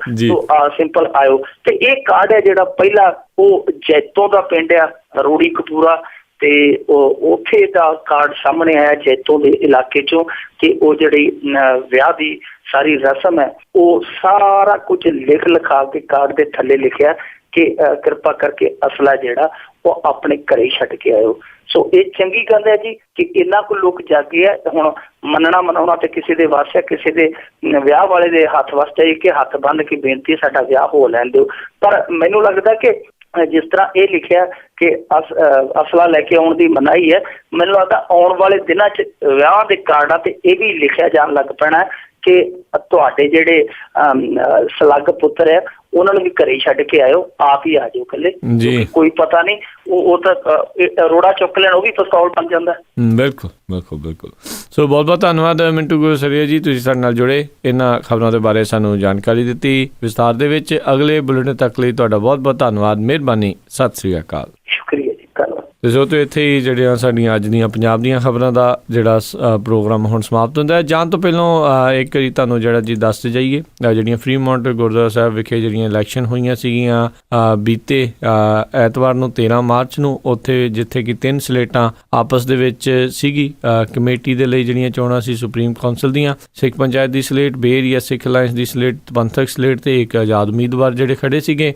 ਸਿੰਪਲ ਆਇਓ। ਤੇ ਇਹ ਕਾਰਡ ਹੈ ਜਿਹੜਾ ਪਹਿਲਾ ਉਹ ਜੈਤੋਂ ਦਾ ਪਿੰਡ ਆ ਰੋੜੀ ਕਪੂਰਾ, ਤੇ ਉਹ ਉੱਥੇ ਦਾ ਕਾਰਡ ਸਾਹਮਣੇ ਆਇਆ ਜੈਤੋਂ ਦੇ ਇਲਾਕੇ ਚੋਂ, ਕਿ ਉਹ ਜਿਹੜੀ ਵਿਆਹ ਦੀ ਸਾਰੀ ਰਸਮ ਹੈ ਉਹ ਸਾਰਾ ਕੁਝ ਲਿਖ ਲਿਖਾ ਕੇ ਕਾਰਡ ਦੇ ਥੱਲੇ ਲਿਖਿਆ ਕਿ ਕਿਰਪਾ ਕਰਕੇ ਅਸਲਾ ਜਿਹੜਾ ਉਹ ਆਪਣੇ ਘਰੇ ਛੱਡ ਕੇ ਆਇਓ। ਸੋ ਇਹ ਚੰਗੀ ਗੱਲ ਹੈ ਜੀ ਕਿ ਇੰਨਾ ਕੁ ਲੋਕ ਜਾਗੇ ਆ। ਹੁਣ ਮੰਨਣਾ ਮਨਾਉਣਾ ਤੇ ਕਿਸੇ ਦੇ ਵੱਸ ਹੈ, ਕਿਸੇ ਦੇ ਵਿਆਹ ਵਾਲੇ ਦੇ ਹੱਥ ਵੱਸ ਹੈ ਕਿ ਹੱਥ ਬੰਨ੍ਹ ਕੇ ਬੇਨਤੀ ਸਾਡਾ ਵਿਆਹ ਹੋ ਲੈਣ ਦਿਓ। ਪਰ ਮੈਨੂੰ ਲੱਗਦਾ ਕਿ ਜਿਸ ਤਰ੍ਹਾਂ ਇਹ ਲਿਖਿਆ ਕਿ ਅਸਲਾ ਲੈ ਕੇ ਆਉਣ ਦੀ ਮਨਾਹੀ ਹੈ, ਮੈਨੂੰ ਲੱਗਦਾ ਆਉਣ ਵਾਲੇ ਦਿਨਾਂ 'ਚ ਵਿਆਹਾਂ ਦੇ ਕਾਰਡਾਂ ਤੇ ਇਹ ਵੀ ਲਿਖਿਆ ਜਾਣ ਲੱਗ ਪੈਣਾ ਕਿ ਤੁਹਾਡੇ ਜਿਹੜੇ ਸਲੱਗ ਪੁੱਤਰ ਹੈ ਉਹਨਾਂ ਨੂੰ ਵੀ ਘਰੇ ਛੱਡ ਕੇ ਆਇਓ, ਆਪ ਹੀ ਆ ਜਾਓ ਇਕੱਲੇ, ਕੋਈ ਪਤਾ ਨਹੀਂ ਉਹ ਤਾਂ ਰੋੜਾ ਚੁੱਕ ਲੈਣ, ਉਹ ਵੀ ਪਿਸਤੌਲ ਬਣ ਜਾਂਦਾ। ਬਿਲਕੁਲ। ਸੋ ਬਹੁਤ ਬਹੁਤ ਧੰਨਵਾਦ ਮਿੰਟੂ ਗੁਰਸਰੀਆ ਜੀ, ਤੁਸੀਂ ਸਾਡੇ ਨਾਲ ਜੁੜੇ, ਇਹਨਾਂ ਖਬਰਾਂ ਦੇ ਬਾਰੇ ਸਾਨੂੰ ਜਾਣਕਾਰੀ ਦਿੱਤੀ ਵਿਸਤਾਰ ਦੇ ਵਿੱਚ। ਅਗਲੇ ਬੁਲੇਟਿਨ ਤੱਕ ਲਈ ਤੁਹਾਡਾ ਬਹੁਤ ਬਹੁਤ ਧੰਨਵਾਦ, ਮਿਹਰਬਾਨੀ, ਸਤਿ ਸ੍ਰੀ ਅਕਾਲ। ਸ਼ੁਕਰੀਆ ਜੀ, ਧੰਨਵਾਦ। ਸੋ ਤੋਂ ਇੱਥੇ ਹੀ ਜਿਹੜੀਆਂ ਸਾਡੀਆਂ ਅੱਜ ਦੀਆਂ ਪੰਜਾਬ ਦੀਆਂ ਖਬਰਾਂ ਦਾ ਜਿਹੜਾ ਪ੍ਰੋਗਰਾਮ ਹੁਣ ਸਮਾਪਤ ਹੁੰਦਾ ਹੈ। ਜਾਣ ਤੋਂ ਪਹਿਲਾਂ ਇੱਕ ਵਾਰੀ ਤੁਹਾਨੂੰ ਜਿਹੜਾ ਜੀ ਦੱਸਦੇ ਜਾਈਏ, ਜਿਹੜੀਆਂ ਫਰੀਮੌਂਟ ਗੁਰਦੁਆਰਾ ਸਾਹਿਬ ਵਿਖੇ ਜਿਹੜੀਆਂ ਇਲੈਕਸ਼ਨ ਹੋਈਆਂ ਸੀਗੀਆਂ ਬੀਤੇ ਐਤਵਾਰ ਨੂੰ 13 ਮਾਰਚ ਨੂੰ, ਉੱਥੇ ਜਿੱਥੇ ਕਿ 3 ਸਲੇਟਾਂ ਆਪਸ ਦੇ ਵਿੱਚ ਸੀਗੀ ਕਮੇਟੀ ਦੇ ਲਈ ਜਿਹੜੀਆਂ ਚੋਣਾਂ ਸੀ ਸੁਪਰੀਮ ਕੌਂਸਲ ਦੀਆਂ, ਸਿੱਖ ਪੰਚਾਇਤ ਦੀ ਸਲੇਟ, ਬੇ ਏਰੀਆ ਸਿੱਖ ਅਲਾਇੰਸ ਦੀ ਸਲੇਟ, ਪੰਥਕ ਸਲੇਟ ਤੇ ਇੱਕ ਆਜ਼ਾਦ ਉਮੀਦਵਾਰ ਜਿਹੜੇ ਖੜੇ ਸੀਗੇ।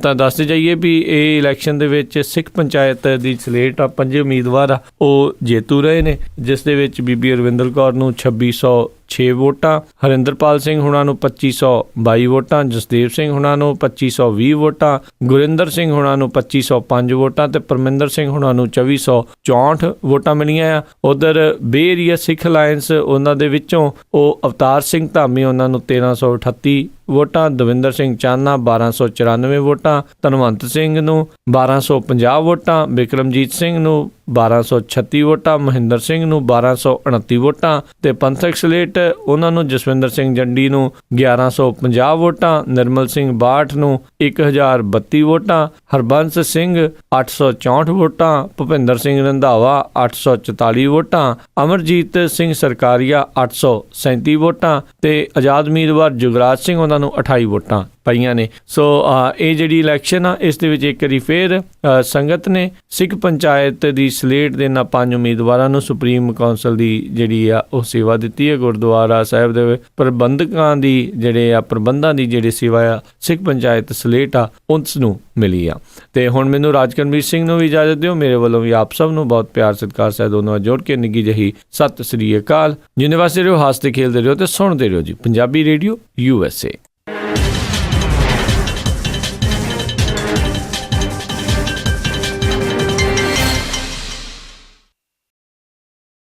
ਤਾਂ ਦੱਸਦੇ ਜਾਈਏ ਵੀ ਇਹ ਇਲੈਕਸ਼ਨ ਦੇ ਵਿੱਚ ਸਿੱਖ ਪੰਚਾਇਤ ਦੀ ਸਲੇਟ ਆ 5 ਉਮੀਦਵਾਰ ਆ ਉਹ ਜੇਤੂ ਰਹੇ ਨੇ, ਜਿਸ ਦੇ ਵਿੱਚ ਬੀਬੀ ਅਰਵਿੰਦਰ ਕੌਰ ਨੂੰ 2606 ਵੋਟਾਂ, ਹਰਿੰਦਰਪਾਲ ਸਿੰਘ ਹੁਣਾਂ ਨੂੰ 2522 ਵੋਟਾਂ, ਜਸਦੇਵ ਸਿੰਘ ਹੁਣਾਂ ਨੂੰ 2520 ਵੋਟਾਂ, ਗੁਰਿੰਦਰ ਸਿੰਘ ਹੁਣਾਂ ਨੂੰ 2505 ਵੋਟਾਂ ਤੇ ਪਰਮਿੰਦਰ ਸਿੰਘ ਹੁਣਾਂ ਨੂੰ 2464 ਵੋਟਾਂ ਮਿਲੀਆਂ ਆ। ਉਧਰ ਬੇ ਏਰੀਆ ਸਿੱਖ ਅਲਾਇੰਸ ਉਹਨਾਂ ਦੇ ਵਿੱਚੋਂ ਉਹ ਅਵਤਾਰ ਸਿੰਘ ਧਾਮੀ ਉਹਨਾਂ ਨੂੰ 1338 ਵੋਟਾਂ, ਦਵਿੰਦਰ ਸਿੰਘ ਚਾਨਾ 1294 ਵੋਟਾਂ, ਧਨਵੰਤ ਸਿੰਘ ਨੂੰ 1250 ਵੋਟਾਂ, ਬਿਕਰਮਜੀਤ ਸਿੰਘ ਨੂੰ 1236 ਵੋਟਾਂ, ਮਹਿੰਦਰ ਸਿੰਘ ਨੂੰ 1229 ਵੋਟਾਂ ਤੇ ਪੰਥਕ ਸਲੇਟ ਉਹਨਾਂ ਨੂੰ ਜਸਵਿੰਦਰ ਸਿੰਘ ਜੰਡੀ ਨੂੰ 1150 ਵੋਟਾਂ, ਨਿਰਮਲ ਸਿੰਘ ਬਾਠ ਨੂੰ 1032 ਵੋਟਾਂ, ਹਰਬੰਸ ਸਿੰਘ 864 ਵੋਟਾਂ, ਭੁਪਿੰਦਰ ਸਿੰਘ ਰੰਧਾਵਾ 844 ਵੋਟਾਂ, ਅਮਰਜੀਤ ਸਿੰਘ ਸਰਕਾਰੀਆ 837 ਵੋਟਾਂ ਤੇ ਆਜ਼ਾਦ ਉਮੀਦਵਾਰ ਜੁਗਰਾਜ ਸਿੰਘ ਉਹਨਾਂ ਨੂੰ 28 ਵੋਟਾਂ ਪਈਆਂ ਨੇ। ਸੋ ਇਹ ਜਿਹੜੀ ਇਲੈਕਸ਼ਨ ਆ ਇਸ ਦੇ ਵਿੱਚ ਇੱਕ ਵਾਰੀ ਫਿਰ ਸੰਗਤ ਨੇ ਸਿੱਖ ਪੰਚਾਇਤ ਦੀ ਸਲੇਟ ਦੇ ਨਾਲ 5 ਉਮੀਦਵਾਰਾਂ ਨੂੰ ਸੁਪਰੀਮ ਕੌਂਸਲ ਦੀ ਜਿਹੜੀ ਆ ਉਹ ਸੇਵਾ ਦਿੱਤੀ ਹੈ। ਗੁਰਦੁਆਰਾ ਸਾਹਿਬ ਦੇ ਪ੍ਰਬੰਧਕਾਂ ਦੀ ਪ੍ਰਬੰਧਾਂ ਦੀ ਜਿਹੜੀ ਸੇਵਾ ਆ ਸਿੱਖ ਪੰਚਾਇਤ ਸਲੇਟ ਆ ਉਸ ਨੂੰ ਮਿਲੀ ਆ। ਤੇ ਹੁਣ ਮੈਨੂੰ ਰਾਜਕਰਮਵੀਰ ਸਿੰਘ ਨੂੰ ਵੀ ਇਜਾਜ਼ਤ ਦਿਓ। ਮੇਰੇ ਵੱਲੋਂ ਵੀ ਆਪ ਸਭ ਨੂੰ ਬਹੁਤ ਪਿਆਰ ਸਤਿਕਾਰ ਸਹਿਤ ਦੋਨੋਂ ਜੋੜ ਕੇ ਨਿੱਘੀ ਜਿਹੀ ਸਤਿ ਸ੍ਰੀ ਅਕਾਲ। ਜਿੰਨੇ ਵਾਸਤੇ ਰਹੋ, ਹੱਸਦੇ ਖੇਲਦੇ ਰਹੋ ਤੇ ਸੁਣਦੇ ਰਹੋ ਜੀ ਪੰਜਾਬੀ ਰੇਡੀਓ USA।